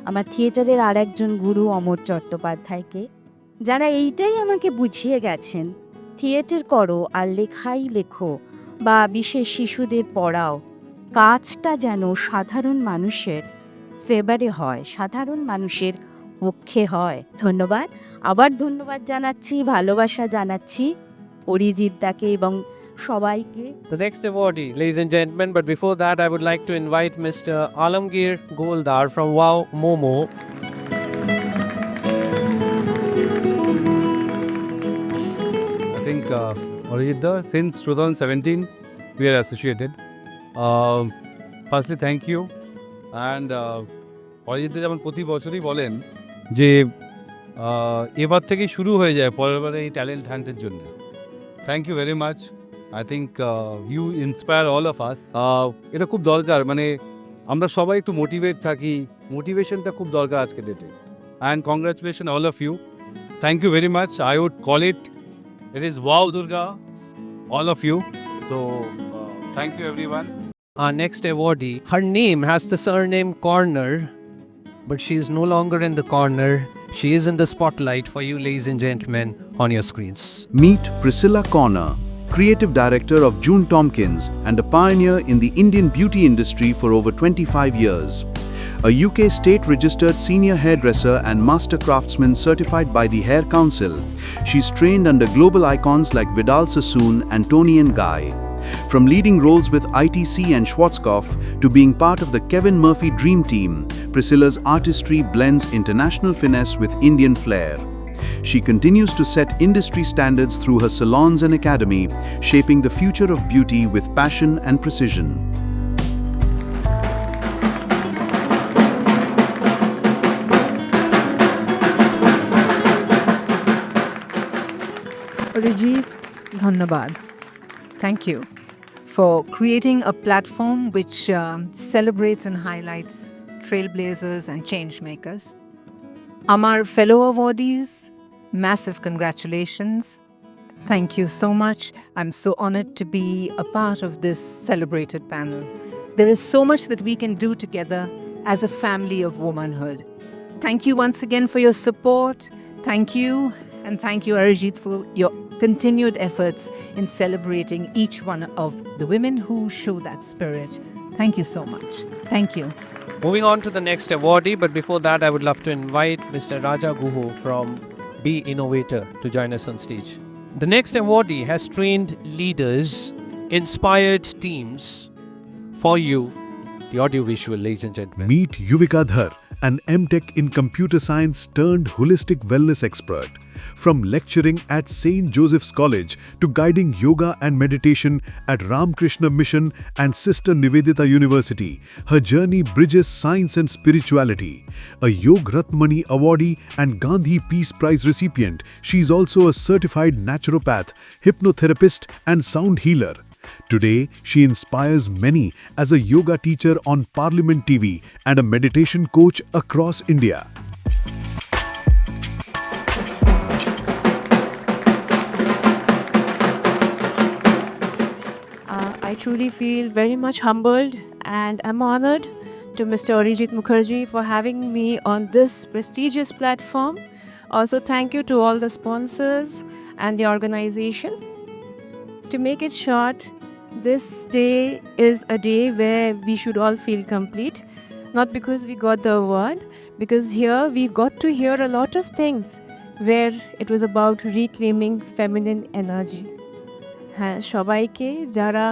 আমার থিয়েটারের আর একজন গুরু অমর চট্টোপাধ্যায়কে, যারা এইটাই আমাকে বুঝিয়ে গেছেন, থিয়েটার করো আর লেখাই লেখো বা বিশেষ শিশুদের পড়াও, কাজটা যেন সাধারণ মানুষের ফেভারে হয়, সাধারণ মানুষের পক্ষে হয়। ধন্যবাদ, আবার ধন্যবাদ জানাচ্ছি, ভালোবাসা জানাচ্ছি অরিজিৎ দাকে এবং সবাইকে। The next awardee, ladies and gentlemen, but before that, I would like to invite Mr. Alamgir Goldar from Wow Momo. I think Arijit Dhar, since 2017, we are associated. Firstly, thank you. And Arijit Dhar যেমন প্রতি বছরই বলেন যে এবার থেকে শুরু হয়ে যায় পরের বারে এই ট্যালেন্ট হান্টের জন্য। Thank you very much. I think you inspire all of us. এটা খুব দরকার, মানে আমরা সবাই একটু মোটিভেট থাকি, মোটিভেশনটা খুব দরকার আজকে ডেটে। And congratulation all of you, thank you very much. I would call it is Wow Durga, all of you. So thank you everyone. Our next awardee, her name has the surname Corner, but she is no longer in the corner. She is in the spotlight for you, ladies and gentlemen, on your screens. Meet Priscila Corner, creative director of June Tompkins and a pioneer in the Indian beauty industry for over 25 years. A UK state-registered senior hairdresser and master craftsman certified by the Hair Council, she's trained under global icons like Vidal Sassoon and Toni and Guy. From leading roles with ITC and Schwarzkopf to being part of the Kevin Murphy Dream Team, Priscila's artistry blends international finesse with Indian flair. She continues to set industry standards through her salons and academy, shaping the future of beauty with passion and precision. Arijit, dhanyabad. Thank you for creating a platform which celebrates and highlights trailblazers and change makers. Amar fellow awardees, massive congratulations. Thank you so much. I'm so honored to be a part of this celebrated panel. There is so much that we can do together as a family of womanhood. Thank you once again for your support. Thank you, and thank you, Arijit, for your continued efforts in celebrating each one of the women who show that spirit. Thank you so much. Thank you. Moving on to the next awardee, but before that, I would love to invite Mr. Raja Guho from Be Innovator to join us on stage. The next awardee has trained leaders, inspired teams for you, the audiovisual, ladies and gentlemen. Meet Yuvika Dhar, an M.Tech in computer science turned holistic wellness expert. From lecturing at St. Joseph's College to guiding yoga and meditation at Ramakrishna Mission and Sister Nivedita University, her journey bridges science and spirituality. A Yog Ratmani awardee and Gandhi Peace Prize recipient, she is also a certified naturopath, hypnotherapist and sound healer. Today, she inspires many as a yoga teacher on Parliament TV and a meditation coach across India. I truly feel very much humbled and I'm honored to Mr. Arijit Mukherjee for having me on this prestigious platform. Also, thank you to all the sponsors and the organization. To make it short, this day is a day where we should all feel complete. Not because we got the award, because here we got to hear a lot of things where it was about reclaiming feminine energy. হ্যাঁ, সবাইকে যারা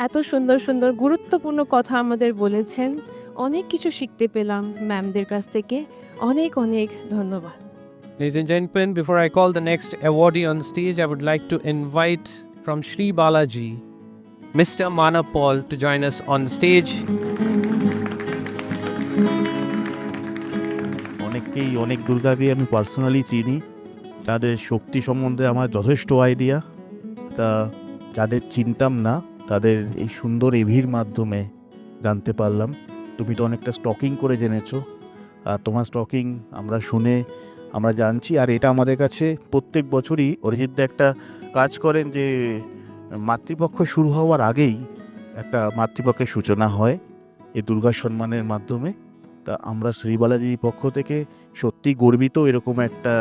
এত সুন্দর সুন্দর গুরুত্বপূর্ণ কথা আমাদের বলেছেন, অনেক কিছু শিখতে পেলাম ম্যামদের কাছ থেকে। অনেক অনেক ধন্যবাদ। Ladies and gentlemen, before I call the next awardee on stage, I would like to invite from Sri Balaji, Mr. Manav Paul to join us on the stage. অনেককেই অনেক দুর্গাকে আমি পার্সোনালি চিনি, তাদের শক্তি সম্বন্ধে আমার যথেষ্ট আইডিয়া। তা যাদের চিনতাম না তাদের এই সুন্দর এভির মাধ্যমে জানতে পারলাম। তুমি তো অনেকটা স্টকিং করে জেনেছো, আর তোমার স্টকিং আমরা শুনে আমরা জানছি। আর এটা আমাদের কাছে প্রত্যেক বছরই অরিজিৎদা একটা কাজ করেন যে মাতৃপক্ষ শুরু হওয়ার আগেই একটা মাতৃপক্ষের সূচনা হয় এই দুর্গা সম্মানের মাধ্যমে। তা আমরা শ্রীবালাজির পক্ষ থেকে সত্যি গর্বিত এরকম একটা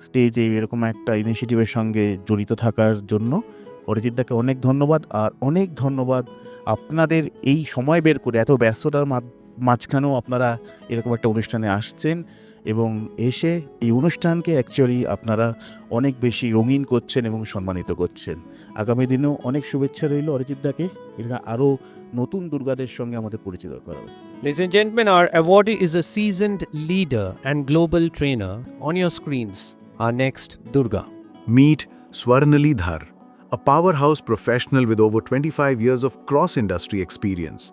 স্টেজে এরকম একটা ইনিশিয়েটিভের সঙ্গে জড়িত থাকার জন্য। অরিজিৎদাকে অনেক ধন্যবাদ, আর অনেক ধন্যবাদ আপনাদের এই সময় বের করে এত ব্যস্ততার মাঝখানেও আপনারা এরকম একটা অনুষ্ঠানে আসছেন এবং এসে এই অনুষ্ঠানকে অ্যাকচুয়ালি আপনারা অনেক বেশি রঙিন করছেন এবং সম্মানিত করছেন। আগামী দিনেও অনেক শুভেচ্ছা রইল অরিজিৎদাকে, এটা আরও নতুন দুর্গাদের সঙ্গে আমাদের পরিচিত করা। Ladies and gentlemen, our awardee is a seasoned leader and global trainer. On your screens, our next Durga. Meet Swarnali Dhar, a powerhouse professional with over 25 years of cross-industry experience.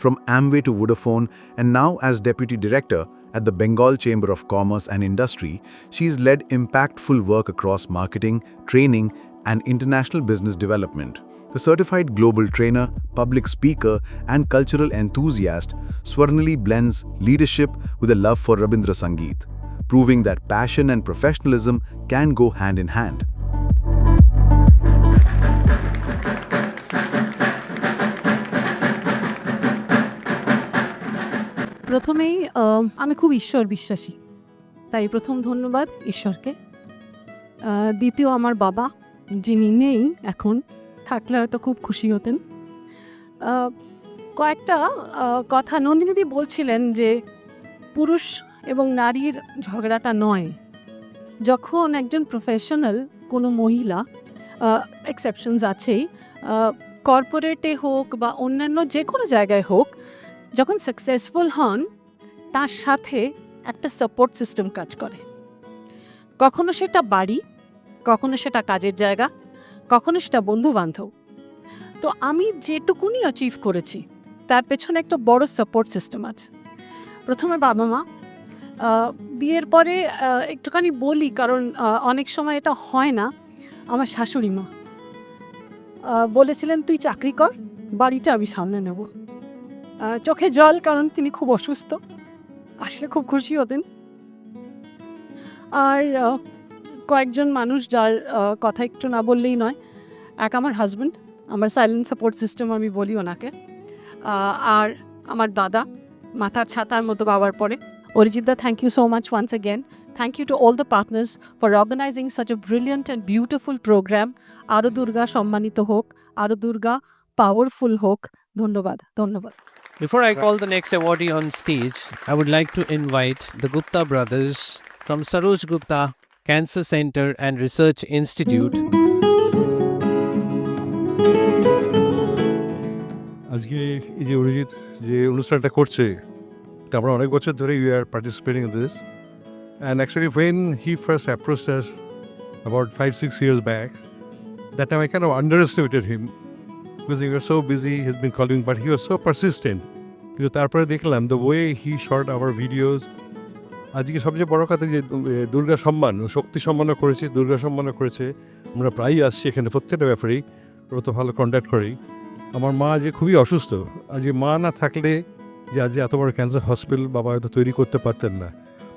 From Amway to Vodafone and now as Deputy Director at the Bengal Chamber of Commerce and Industry, she's led impactful work across marketing, training, and international business development. The certified global trainer, public speaker, and cultural enthusiast, Swarnali blends leadership with a love for Rabindra Sangeet, proving that passion and professionalism can go hand in hand. প্রথমেই আমি খুব ঈশ্বর বিশ্বাসী, তাই প্রথম ধন্যবাদ ঈশ্বরকে। দ্বিতীয় আমার বাবা, যিনি নেই এখন, থাকলে হয়তো খুব খুশি হতেন। কয়েকটা কথা নন্দিনীদি বলছিলেন যে পুরুষ এবং নারীর ঝগড়াটা নয়, যখন একজন প্রফেশনাল কোনো মহিলা, এক্সেপশনস আছেই, কর্পোরেটে হোক বা অন্যান্য যে কোনো জায়গায় হোক, যখন সাকসেসফুল হন তার সাথে একটা সাপোর্ট সিস্টেম কাজ করে। কখনো সেটা বাড়ি, কখনো সেটা কাজের জায়গা, কখনো সেটা বন্ধুবান্ধব। তো আমি যেটুকুনি অ্যাচিভ করেছি তার পেছনে একটা বড় সাপোর্ট সিস্টেম আছে। প্রথমে বাবা মা, বিয়ের পরে একটুখানি বলি কারণ অনেক সময় এটা হয় না, আমার শাশুড়ি মা বলেছিলেন তুই চাকরি কর, বাড়িটা আমি সামনে নেব। চোখে জল, কারণ তিনি খুব অসুস্থ, আসলে খুব খুশি হতেন। আর কয়েকজন মানুষ যার কথা একটু না বললেই নয়, এক আমার হাজব্যান্ড, আমার সাইলেন্ট সাপোর্ট সিস্টেম আমি বলি ওনাকে, আর আমার দাদা, মাথার ছাতার মতো বাবার পরে। Arijit da, thank you so much once again. Thank you to all the partners for organizing such a brilliant and beautiful program. Aro Durga Sammanito Hok, Aro Durga Powerful Hok. Dhonnobad, dhonnobad. Before I call the next awardee on stage, I would like to invite the Gupta brothers from Saroj Gupta Cancer Center and Research Institute. আজকে এই যে অরিজিৎ যে অনুষ্ঠানটা করছে, আমরা অনেক বছর ধরে we are participating in this, and actually when he first approached us about 5-6 years back, that time I kind of underestimated him because he was so busy, he's been calling, but he was so persistent. কিন্তু তারপরে দেখলাম the way he shot our videos. আজকে সবচেয়ে বড় কথা যে দুর্গা সম্মান, শক্তি সম্মানও করেছে, দুর্গা সম্মানও করেছে। আমরা প্রায়ই আসছি এখানে প্রত্যেকটা ব্যাপারেই, ওরা তো ভালো কন্ট্যাক্ট করেই। আমার মা যে খুবই অসুস্থ, আজকে মা না থাকলে যে আজ এত বড় ক্যান্সার হসপিটাল বাবা হয়তো তৈরি করতে পারতেন না,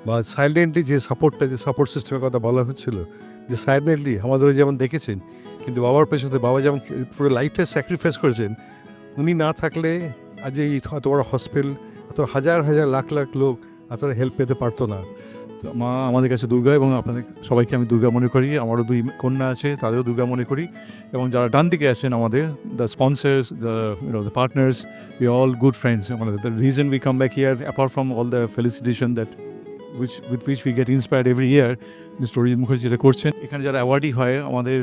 বা সাইলেন্টলি যে সাপোর্টটা, যে সাপোর্ট সিস্টেমের কথা বলা হচ্ছিল, যে সাইলেন্টলি আমাদের যেমন দেখেছেন, কিন্তু বাবার পেছনে বাবা যেমন পুরো লাইফটা স্যাক্রিফাইস করেছেন, উনি না থাকলে আজ এই এত বড় হসপিটাল, এত হাজার হাজার লাখ লাখ লোক এতটা হেল্প পেতে পারতো না। মা আমাদের কাছে দুর্গা, এবং আপনাদের সবাইকে আমি দুর্গা মনে করি। আমারও 2 কন্যা আছে, তাদেরও দুর্গা মনে করি। এবং যারা ডান দিকে আছেন আমাদের, the sponsors, the partners, we all good friends. আমাদের the reason we come back here, apart from all the felicitation that with which we get inspired every year, Mr. Arijit Mukherjee যেটা করছেন, এখানে যারা অ্যাওয়ার্ডি হয়, আমাদের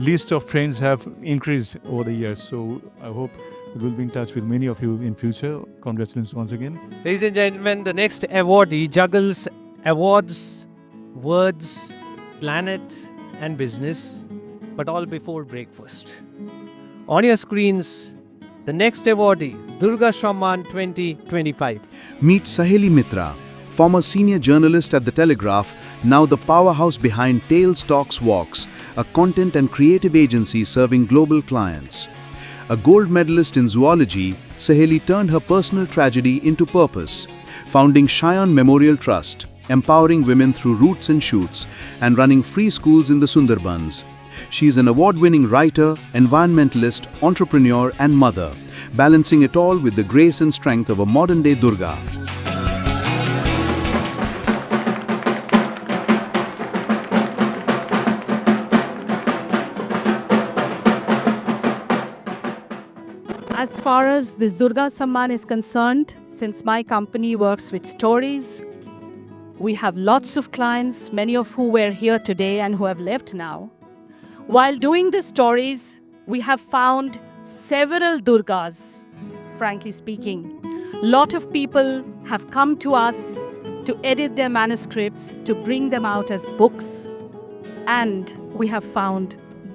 list of friends have increased over the years. So I hope we will be in touch with many of you in future. Congratulations once again. Ladies and gentlemen, the next awardee juggles awards, words, planet and business, but all before breakfast. On your screens, the next awardee, Durga Samman 2025. Meet Saheli Mitra, former senior journalist at The Telegraph, now the powerhouse behind Tales Talks Walks, a content and creative agency serving global clients. A gold medalist in zoology, Saheli turned her personal tragedy into purpose, founding Cheyenne Memorial Trust, empowering women through roots and shoots, and running free schools in the Sundarbans. She is an award-winning writer, environmentalist, entrepreneur, and mother, balancing it all with the grace and strength of a modern-day Durga. As far as this Durga Samman is concerned, since my company works with stories, we have lots of clients, many of who were here today and who have left now. While doing the stories, we have found several Durgas, frankly speaking. Lot of people have come to us to edit their manuscripts, to bring them out as books, and we have found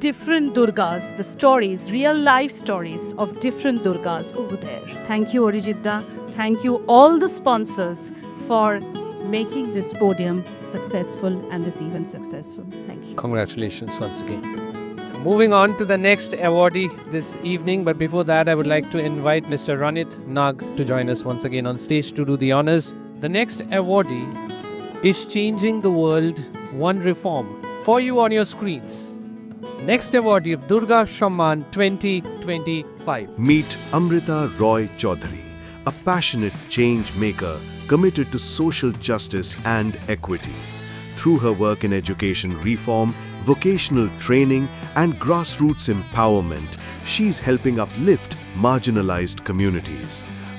different Durgas, the stories, real life stories of different Durgas over there. Thank you, Arijit da. Thank you all the sponsors for making this podium successful and this event successful. Thank you. Congratulations once again. Moving on to the next awardee this evening, but before that I would like to invite Mr. Ranit Nag to join us once again on stage to do the honors. The next awardee is changing the world one reform. For you on your screens, next awardee of Durga Samman 2025. Meet Amrita Roy Chowdhury, a passionate change maker committed to social justice and equity. Through her work in education reform, vocational training and grassroots empowerment, she's helping uplift marginalized communities.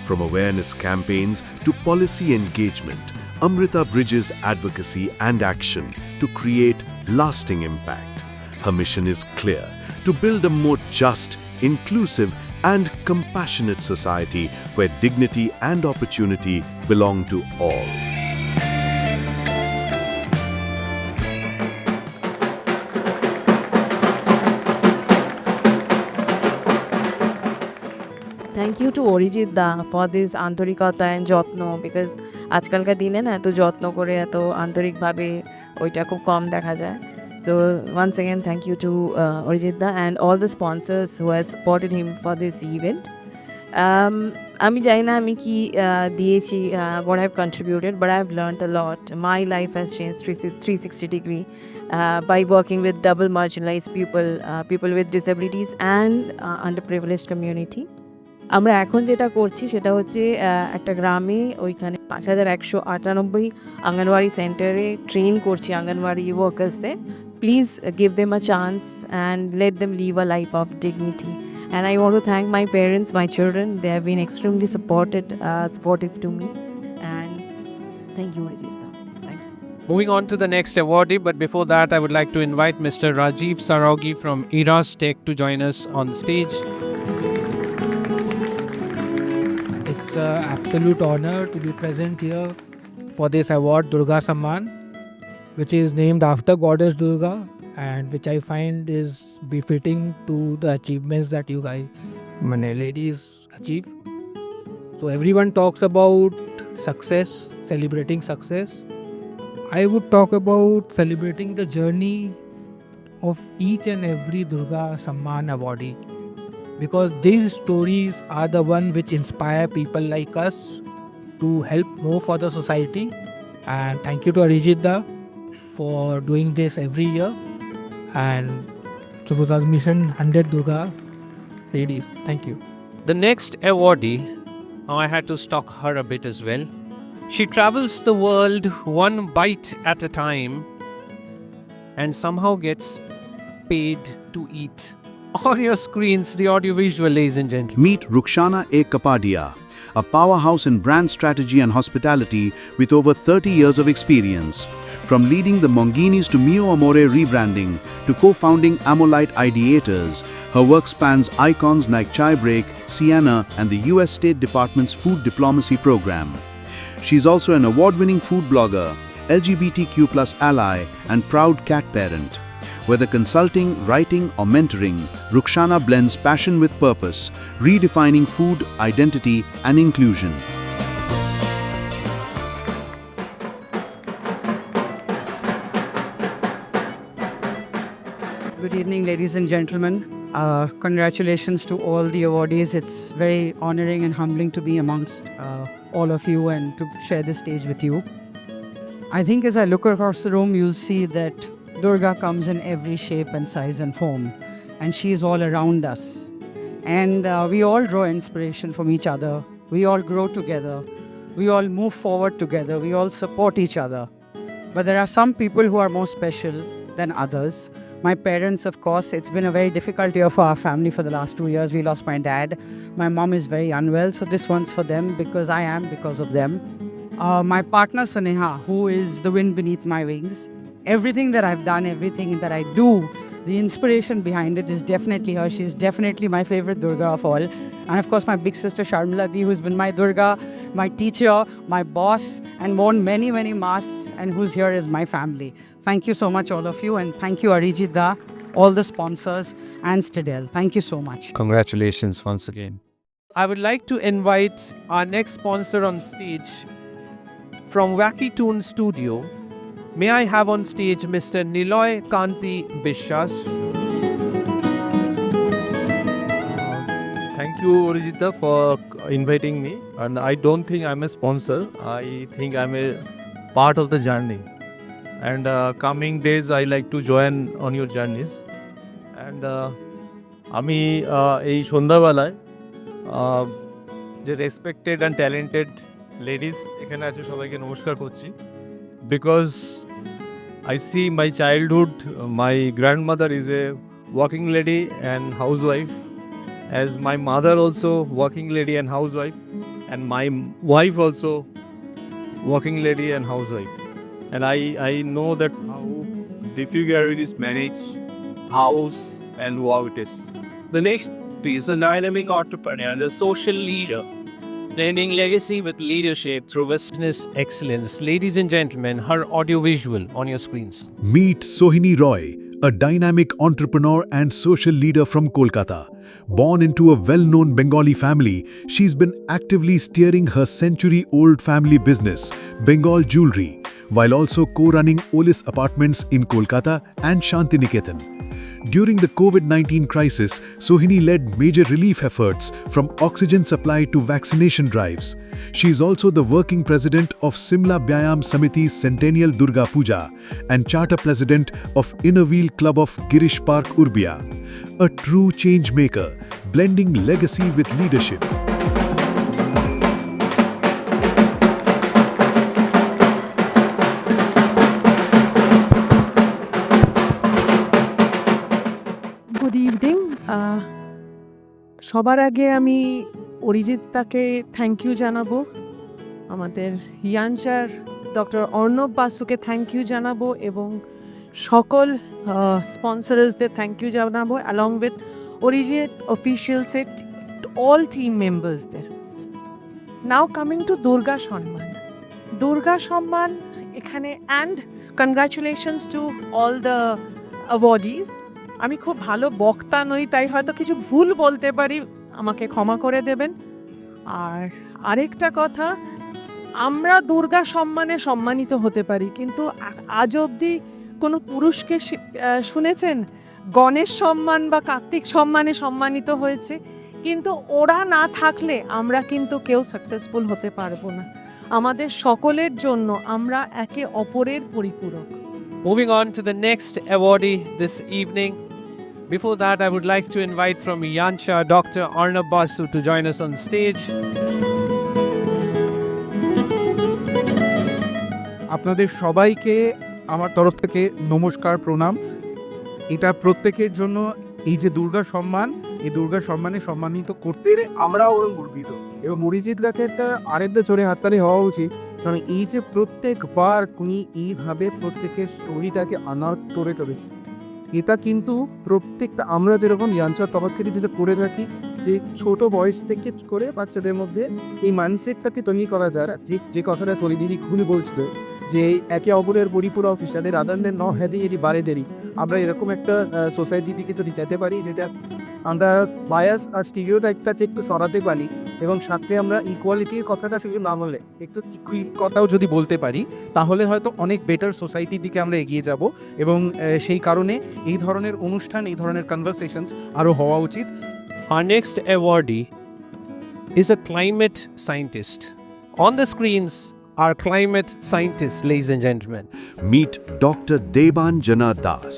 From awareness campaigns to policy engagement, Amrita bridges advocacy and action to create lasting impact. Her mission is clear: to build a more just, inclusive, and compassionate society where dignity and opportunity belong to all. Thank you to Arijit da for this আন্তরিকতা and যত্ন, because আজকালকার দিনে না এত যত্ন করে এত আন্তরিকভাবে ওইটা খুব কম দেখা যায়। So once again thank you to Arijit da and all the sponsors who has supported him for this event. আমি জানি না আমি কি দিয়েছি, what I've contributed, but I've learned a lot. My life has changed 360 degree by working with double marginalized people, people with disabilities and underprivileged community. আমরা এখন যেটা করছি সেটা হচ্ছে একটা গ্রামে ওইখানে 5198 আঙ্গনওয়াড়ি সেন্টারে ট্রেন করছি আঙ্গনওয়াড়ি ওয়ার্কার্সদের। Please give them a chance and let them live a life of dignity. And I want to thank my parents, my children. They have been extremely supportive to me. And thank you, Arijit. Thank you. Moving on to the next awardee, but before that, I would like to invite Mr. Rajiv Sarogi from Eras Tech to join us on stage. It's an absolute honor to be present here for this award, Durga Samman, which is named after Goddess Durga and which I find is befitting to the achievements that you guys, ladies, achieve. So everyone talks about success, celebrating success. I would talk about celebrating the journey of each and every Durga Samman awardee, because these stories are the one which inspire people like us to help more for the society. And thank you to Arijit Da for doing this every year. And so was our mission 100 Durga ladies. Thank you. The next awardee, I had to stalk her a bit as well. She travels the world one bite at a time and somehow gets paid to eat. On your screens, the audiovisual, ladies and gentlemen. Meet Rukshana A. Kapadia, a powerhouse in brand strategy and hospitality with over 30 years of experience. From leading the Monginis to Mio Amore rebranding to co-founding Amolite Ideators, her work spans icons like Chai Break, Sienna, and the US State Department's Food Diplomacy Program. She's also an award-winning food blogger, LGBTQ+ ally, and proud cat parent. Whether consulting, writing, or mentoring, Rukshana blends passion with purpose, redefining food, identity, and inclusion. Good evening, ladies and gentlemen. Congratulations to all the awardees. It's very honoring and humbling to be amongst all of you and to share the stage with you. I think as I look across the room, you'll see that Durga comes in every shape and size and form, and she is all around us. And we all draw inspiration from each other. We all grow together. We all move forward together. We all support each other. But there are some people who are more special than others. My parents, of course, it's been a very difficult year for our family for the last 2 years. We lost my dad. My mom is very unwell, so this one's for them because I am because of them. My partner, Suneha, who is the wind beneath my wings. Everything that I've done, everything that I do, the inspiration behind it is definitely her. She's definitely my favorite Durga of all. And of course, my big sister Sharmila Di, who's been my Durga, my teacher, my boss, and worn many, many masks, and who's here is my family. Thank you so much, all of you, and thank you, Arijit Da, all the sponsors, and Stidel. Thank you so much. Congratulations once again. I would like to invite our next sponsor on stage from Wacky Toon Studio. May I have on stage Mr. Niloy Kanti Bishas. Thank you, Arijit, for inviting me. And I don't think I'm a sponsor. I think I'm a part of the journey. And coming days, I like to join on your journeys. And আমি এই সন্ধ্যাবেলায় যে respected and talented ladies এখানে আছে সবাইকে নমস্কার করছি, because I see my childhood, my grandmother is a working lady and housewife, as my mother also working lady and housewife, and my wife also working lady and housewife. And I know that how difficult it is manage house and work it is. The next is a dynamic entrepreneur and a social leader, blending legacy with leadership through business excellence. Ladies and gentlemen, her audiovisual on your screens. Meet Sohini Roy, a dynamic entrepreneur and social leader from Kolkata. Born into a well-known Bengali family, she's been actively steering her century-old family business, Bengal Jewelry, while also co-running Olis Apartments in Kolkata and Shantiniketan. During the COVID-19 crisis, Sohini led major relief efforts from oxygen supply to vaccination drives. She is also the working president of Simla Byayam Samiti's Centennial Durga Puja and charter president of Inner Wheel Club of Girish Park Urbia. A true change maker, blending legacy with leadership. Good evening. সবার আগে আমি অরিজিৎ তাকে thank you জানাবো, আমাদের হিয়ানচার doctor Arnab বাসুকে thank you জানাবো এবং সকল স্পন্সরার্সদের থ্যাংক ইউ জানাবো অ্যালং উইথ অরিজিৎ অফিসিয়ালসের অল টিম মেম্বার্সদের। Now coming to Durga Samman. Durga Samman এখানে and congratulations to all the awardees. আমি খুব ভালো বক্তা নই, তাই হয়তো কিছু ভুল বলতে পারি, আমাকে ক্ষমা করে দেবেন। আর আরেকটা কথা, আমরা দুর্গা সম্মানে সম্মানিত হতে পারি, কিন্তু আজ অবধি কোনো পুরুষকে শুনেছেন গণেশ সম্মান বা কার্তিক সম্মানে সম্মানিত হয়েছে? কিন্তু ওরা না থাকলে আমরা কিন্তু কেউ সাকসেসফুল হতে পারবো না। আমাদের সকলের জন্য আমরা একে অপরের পরিপূরক। Moving on to the next awardee this evening. Before that, I would like to invite from Yansha Dr. Arnab Basu to join us on stage. আপনাদের সবাইকে আমার তরফ থেকে নমস্কার, প্রণাম। এটা প্রত্যেকের জন্য এই যে দুর্গা সম্মান, এই দুর্গা সম্মানে সম্মানিত করতে আমরাও গর্বিত এবং অরিজিৎ দাকে একটা আরেকটা চড়ে হাততালি হওয়া উচিত, কারণ এই যে প্রত্যেকবার উনি এইভাবে প্রত্যেকের স্টোরিটাকে আনার করে চলেছে, এটা কিন্তু প্রত্যেকটা আমরা যেরকম ইয়াঞ্চার তবাক্ষেরি যেটা করে থাকি, যে ছোট বয়স থেকে করে বাচ্চাদের মধ্যে এই মাইন্ডসেটটাকে তৈরি করা যায়, যে কথাটা সলিদিদি খুলে বলছিল যে একে অপরের পরিপূরক হিসাবে রাদার দেন ন হ্যাদি এটি বারে দেরি, আমরা এরকম একটা সোসাইটি দিকে যদি যেতে পারি যেটা আমরা বায়াস আর স্টিরিওটাইপটা একটু সরাতে পারি এবং সাথে আমরা ইকুয়ালিটির কথাটা শুধু না বলে একটু কথাও যদি বলতে পারি, তাহলে হয়তো অনেক বেটার সোসাইটির দিকে আমরা এগিয়ে যাব এবং সেই কারণে এই ধরনের অনুষ্ঠান, এই ধরনের কনভারসেশনস আরও হওয়া উচিত। Our next awardee is a climate scientist. On the screens, our climate scientist, ladies and gentlemen. Meet Dr. Debanjana Das,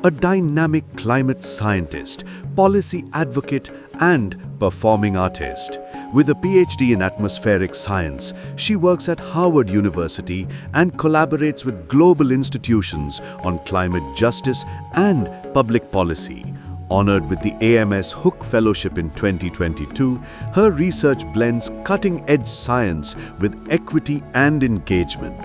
a dynamic climate scientist, policy advocate and performing artist. With a PhD in atmospheric science, she works at Harvard University and collaborates with global institutions on climate justice and public policy. Honored with the AMS Hook Fellowship in 2022, her research blends cutting-edge science with equity and engagement.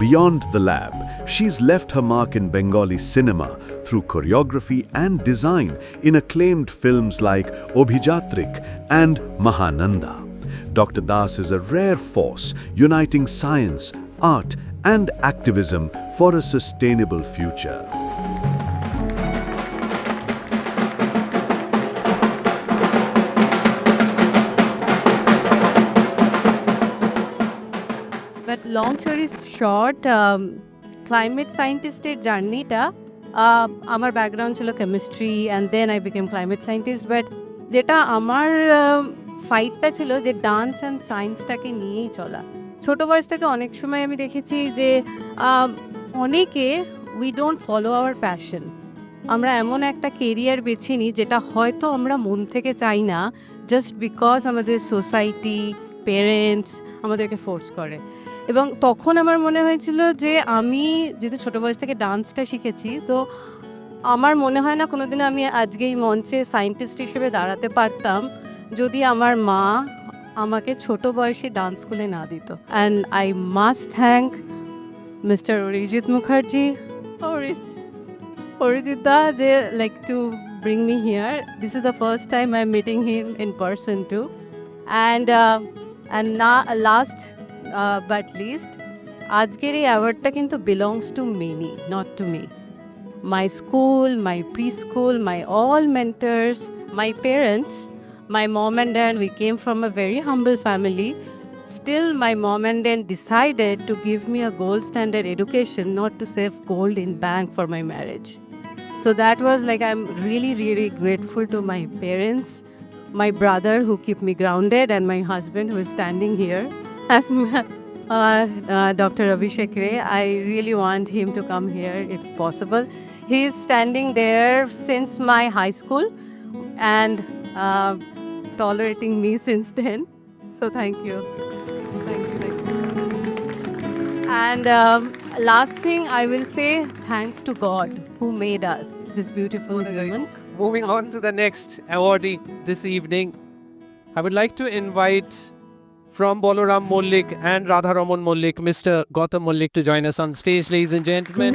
Beyond the lab, she's left her mark in Bengali cinema through choreography and design in acclaimed films like Obhijatrik and Mahananda. Dr. Das is a rare force uniting science, art, and activism for a sustainable future. But long story short, climate সায়েন্টিস্টের জার্নিটা, আমার background ছিল chemistry and then I became climate scientist, but যেটা আমার ফাইটটা ছিল যে dance and সায়েন্সটাকে নিয়েই চলা। ছোটো বয়স থেকে অনেক সময় আমি দেখেছি যে অনেকে we don't follow our passion, আমরা এমন একটা কেরিয়ার বেছে নিই যেটা হয়তো আমরা মন থেকে চাই না, জাস্ট বিকজ আমাদের সোসাইটি, পেরেন্টস আমাদেরকে ফোর্স করে। এবং তখন আমার মনে হয়েছিল যে আমি যেহেতু ছোটো বয়স থেকে ডান্সটা শিখেছি, তো আমার মনে হয় না কোনোদিনও আমি আজকে এই মঞ্চে সায়েন্টিস্ট হিসেবে দাঁড়াতে পারতাম যদি আমার মা আমাকে ছোট বয়সে ডান্স স্কুলে না দিত। And I must thank mister Arijit Mukherjee, Arijit Dhar, like to bring me here. This is the first time I'm meeting him in person too. And now, last but least, আজকের এই অ্যাওয়ার্ডটা কিন্তু belongs to many, not to me. My school, my preschool, my all mentors, my parents, my mom and dad, we came from a very humble family. Still, my mom and dad decided to give me a gold standard education, not to save gold in bank for my marriage. So that was like, I'm really, really grateful to my parents, my brother who keep me grounded, and my husband who is standing here. As Dr. Abhishek Ray, I really want him to come here if possible. He is standing there since my high school and tolerating me since then. So thank you. And last thing I will say, thanks to God who made us this beautiful woman. Moving on to the next awardee this evening, I would like to invite from Boloram Mollik and Radharaman Mollik, Mr. Gautam Mollik to join us on stage, ladies and gentlemen.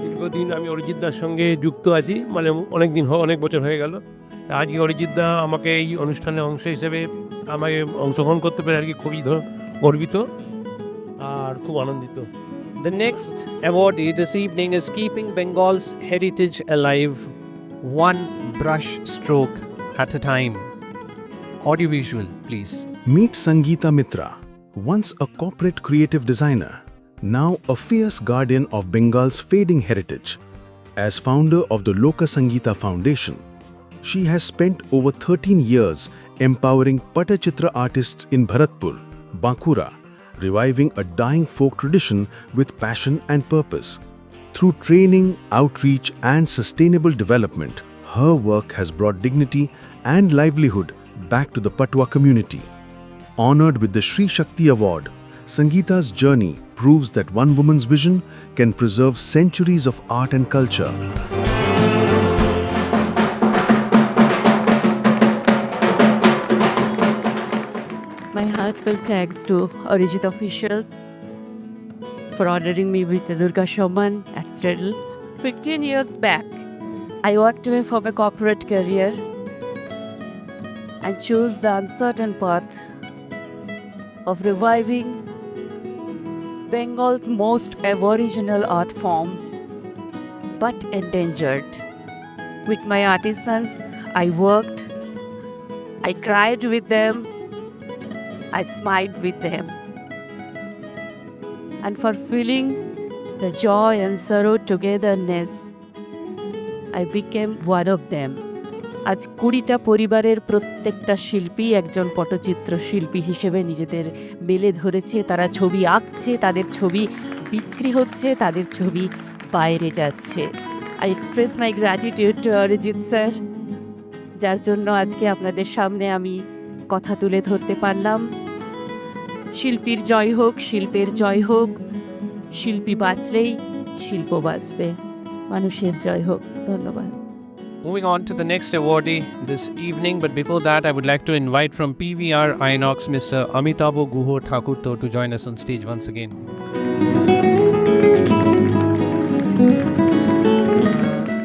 দীর্ঘদিন আমি অরিজিৎ দার সঙ্গে যুক্ত আছি, মানে অনেক বছর হয়ে গেল। আজকে অরিজিৎ দা আমাকে এই অনুষ্ঠানের অংশ হিসেবে আমাকে অংশগ্রহণ করতে পেরে আর কি খুবই গর্বিত আর খুব আনন্দিত। The next awardee this evening is keeping Bengal's heritage alive, one brush stroke at a time. Audiovisual, please. Meet Sanghita Mitra, once a corporate creative designer, now a fierce guardian of Bengal's fading heritage. As founder of the Loka Sangeeta Foundation, she has spent over 13 years empowering Pattachitra artists in Bharatpur, Bankura, reviving a dying folk tradition with passion and purpose. Through training, outreach, and sustainable development, her work has brought dignity and livelihood back to the Patwa community. Honored with the Shri Shakti Award, Sangeeta's journey proves that one woman's vision can preserve centuries of art and culture. My heartfelt thanks to Arijit officials for honoring me with the Durga Samman at Stradle. 15 years back, I walked away from a corporate career and chose the uncertain path of reviving Bengal's most aboriginal art form, but endangered. With my artisans, I worked, I cried with them, I smiled with them. And for feeling the joy and sorrow togetherness, I became one of them. আজ 20টা পরিবারের প্রত্যেকটা শিল্পী একজন পটচিত্র শিল্পী হিসেবে নিজেদের মেলে ধরেছে। তারা ছবি আঁকছে, তাদের ছবি বিক্রি হচ্ছে, তাদের ছবি বাইরে যাচ্ছে। I express my gratitude two Arijit sir, যার জন্য আজকে আপনাদের সামনে আমি কথা তুলে ধরতে পারলাম। শিল্পীর জয় হোক, শিল্পের জয় হোক, শিল্পী বাঁচলেই শিল্প বাঁচবে। মানুষের জয় হোক। ধন্যবাদ। Moving on to the next awardee this evening, but before that, I would like to invite from PVR Inox Mr. Amitabh Guho Thakurto to join us on stage once again.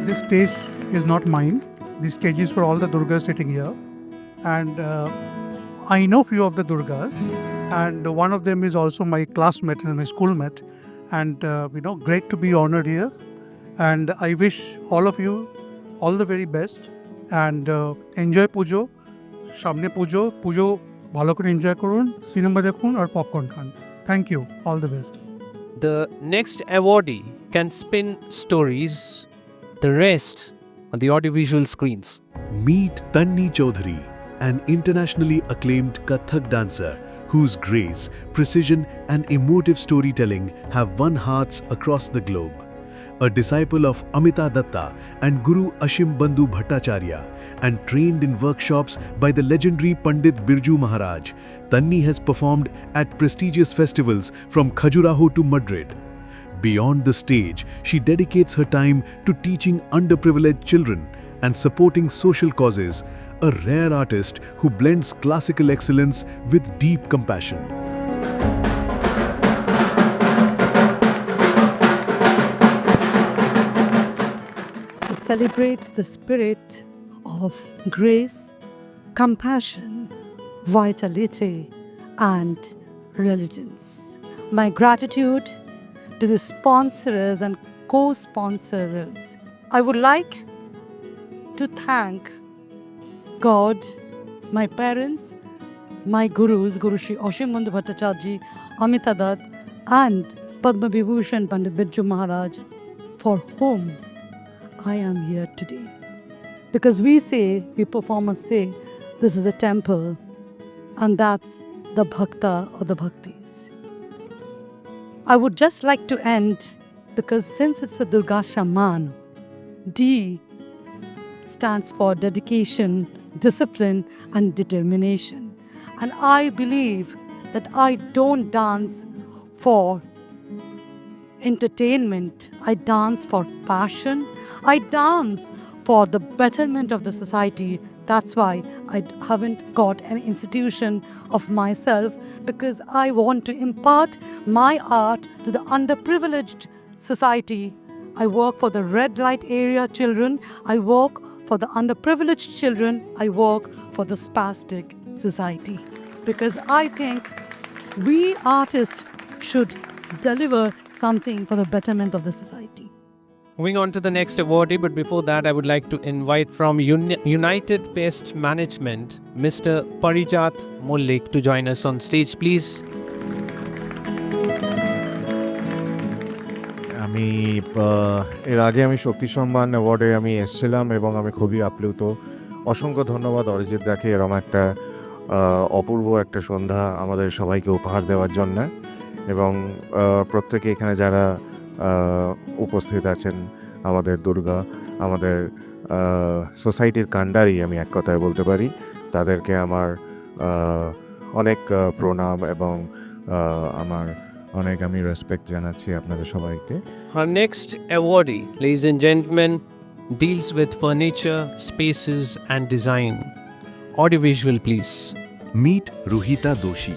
This stage is not mine. This stage is for all the Durgas sitting here. And I know few of the Durgas, and one of them is also my classmate and my schoolmate. And great to be honored here. And I wish all of you all the very best, and enjoy পুজো। সামনে পুজো ভালো করে enjoy করুন, cinema দেখুন আর popcorn খান। Thank you, all the best. The next awardee can spin stories, the rest on the audiovisual screens. Meet Tanni Choudhuri, an internationally acclaimed Kathak dancer whose grace, precision, and emotive storytelling have won hearts across the globe. a disciple of Amita Datta and Guru Ashim Bandhu Bhattacharya, and trained in workshops by the legendary Pandit Birju Maharaj, Tanni has performed at prestigious festivals from Khajuraho to Madrid. Beyond the stage, she dedicates her time to teaching underprivileged children and supporting social causes, a rare artist who blends classical excellence with deep compassion. It celebrates the spirit of grace, compassion, vitality, and religions. My gratitude to the sponsors and co-sponsors. I would like to thank God, my parents, my gurus, Guru Shri Ashim Bandhu Bhattacharya, Amita Datt, and Padma Vibhushan Pandit Birju Maharaj, for whom I am here today. Because we performers say, this is a temple, and that's the bhakta or the bhaktis. I would just like to end, because since it's a Durga Samman, D stands for dedication, discipline, and determination. And I believe that I don't dance for entertainment. I dance for passion. I dance for the betterment of the society. That's why I haven't got an institution of myself, because I want to impart my art to the underprivileged society. I work for the red light area children. I work for the underprivileged children. I work for the spastic society. Because I think we artists should deliver something for the betterment of the society. Moving on to the next awardee, but before that, I would like to invite from United Pest Management, Mr. Parijat Mullik, to join us on stage, please. আমি এর আগে আমি শক্তি সম্মান অ্যাওয়ার্ডে আমি এসেছিলাম এবং আমি খুবই আপ্লুত। অসংখ্য ধন্যবাদ অরিজিৎ দাকে এরকম একটা অপূর্ব একটা সন্ধ্যা আমাদের সবাইকে উপহার দেওয়ার জন্য, এবং প্রত্যেকে এখানে যারা উপস্থিত আছেন, আমাদের দুর্গা, আমাদের সোসাইটির কাণ্ডারি আমি এক কথায় বলতে পারি, তাদেরকে আমার অনেক প্রণাম এবং আমার অনেক আমি রেসপেক্ট জানাচ্ছি আপনাদের সবাইকে। Our next awardee, ladies and gentlemen, deals with furniture, spaces and design. Audiovisual, please. Meet Ruhita Doshi,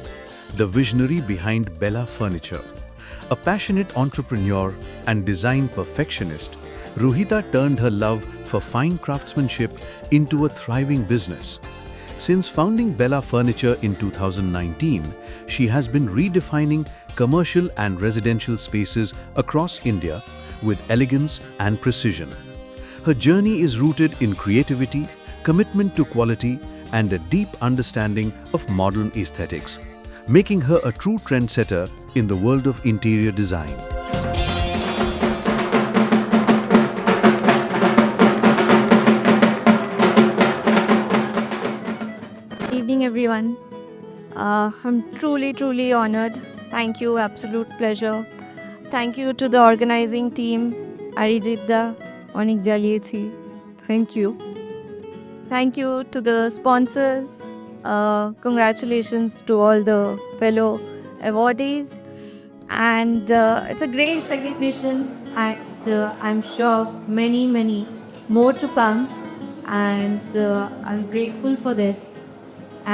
the visionary behind Bella Furniture. A passionate entrepreneur and design perfectionist, Ruhita turned her love for fine craftsmanship into a thriving business. Since founding Bella Furniture in 2019, she has been redefining commercial and residential spaces across India with elegance and precision. Her journey is rooted in creativity, commitment to quality, and a deep understanding of modern aesthetics, making her a true trendsetter in the world of interior design. Evening, everyone. I'm truly honored. Thank you, absolute pleasure. Thank you to the organizing team, Arijit da, Onik Jaliyeti. Thank you. Thank you to the sponsors. Congratulations to all the fellow awardees. And it's a great recognition, and I'm sure many more to come. And I'm grateful for this.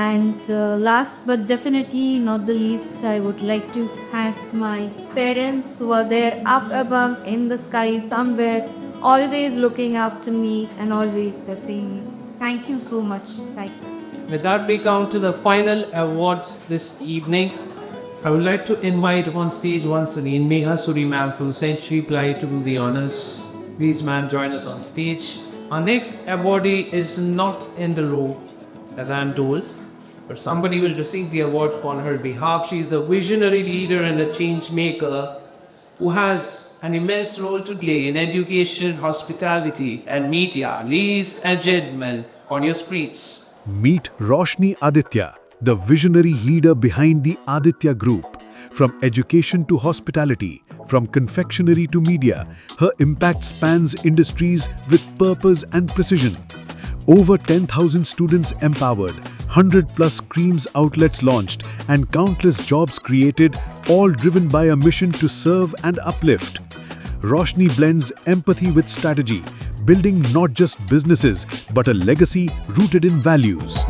And last but definitely not the least, I would like to thank my parents who are there up above in the sky somewhere, always looking up to me and always blessing me. Thank you so much. Thank you. With that, we come to the final award this evening. I would like to invite on stage once again Meha Suri ma'am from Century Ply to do the honors. Please ma'am, join us on stage. Our next awardee is not in the row, as I am told, but somebody will receive the award on her behalf. She is a visionary leader and a change maker who has an immense role to play in education, hospitality and media. Ladies and gentlemen, on your screens. Meet Roshni Aditya, the visionary leader behind the Aditya Group. From education to hospitality, From confectionery to media, her impact spans industries with purpose and precision. Over 10,000 students empowered, 100+ creams outlets launched, and countless jobs created, all driven by a mission to serve and uplift. Roshni blends empathy with strategy, building not just businesses, but a legacy rooted in values.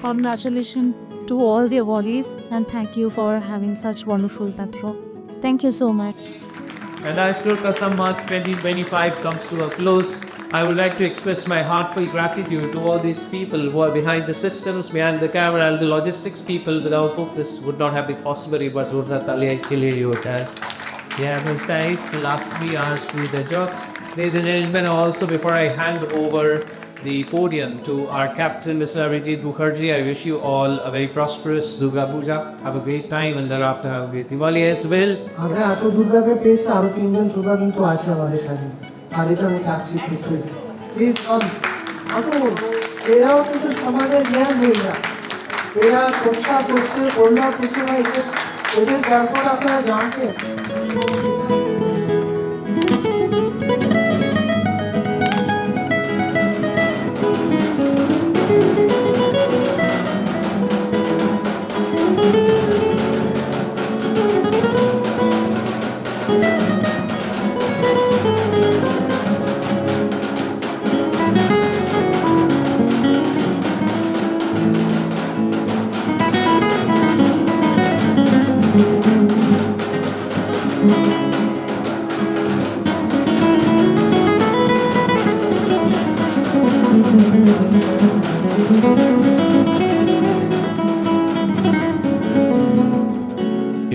Congratulations to all the awardees and thank you for having such wonderful backdrop. Thank you so much. And as DURGA SAMMAN 2025 comes to a close, I would like to express my heartfelt gratitude to all these people who are behind the systems, behind the camera, and the logistics people. Without whom this would not have been possible. But yeah, my staff the last 3 hours to the jobs. Ladies and gentlemen, also before I hand over the podium to our captain, Mr. Arijit Mukherjee, I wish you all a very prosperous Durga Puja. Have a great time and thereafter have a great Diwali as well. আমরা এত দুর্গাকে পেয়েছি আরো 3 জন দুর্গা কিন্তু আছে আমাদের সাথে আর এটা আমি কাছে কিছু প্লিজ কাম আসুন এরাও কিন্তু সমাজের জ্ঞান মহিলা এরা সংসার করছে কন্যা করছে না এদের ব্যাপার আপনারা জানতেন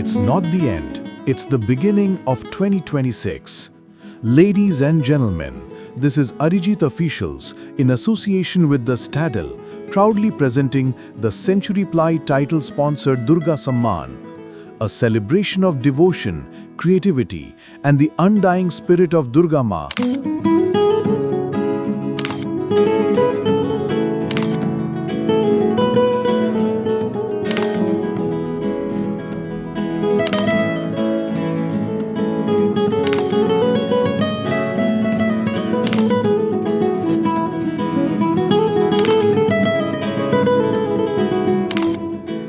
It's not the end, it's the beginning of 2026. Ladies and gentlemen, this is Arijit Officials in association with the Stadel, proudly presenting the Century Ply title-sponsored DURGA SAMMAN, a celebration of devotion, creativity, and the undying spirit of Durga Ma.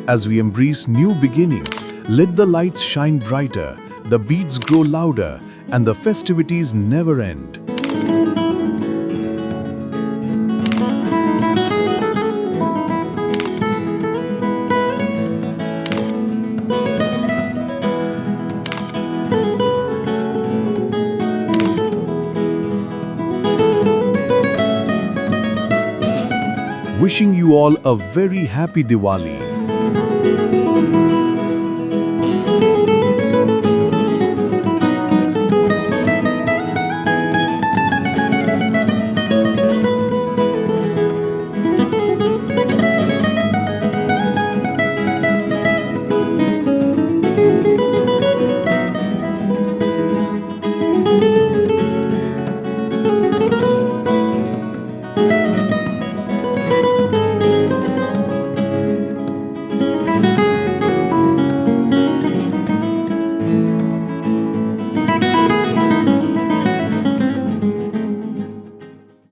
As we embrace new beginnings, let the lights shine brighter, the beats grow louder, and the festivities never end. Wishing you all a very happy Diwali.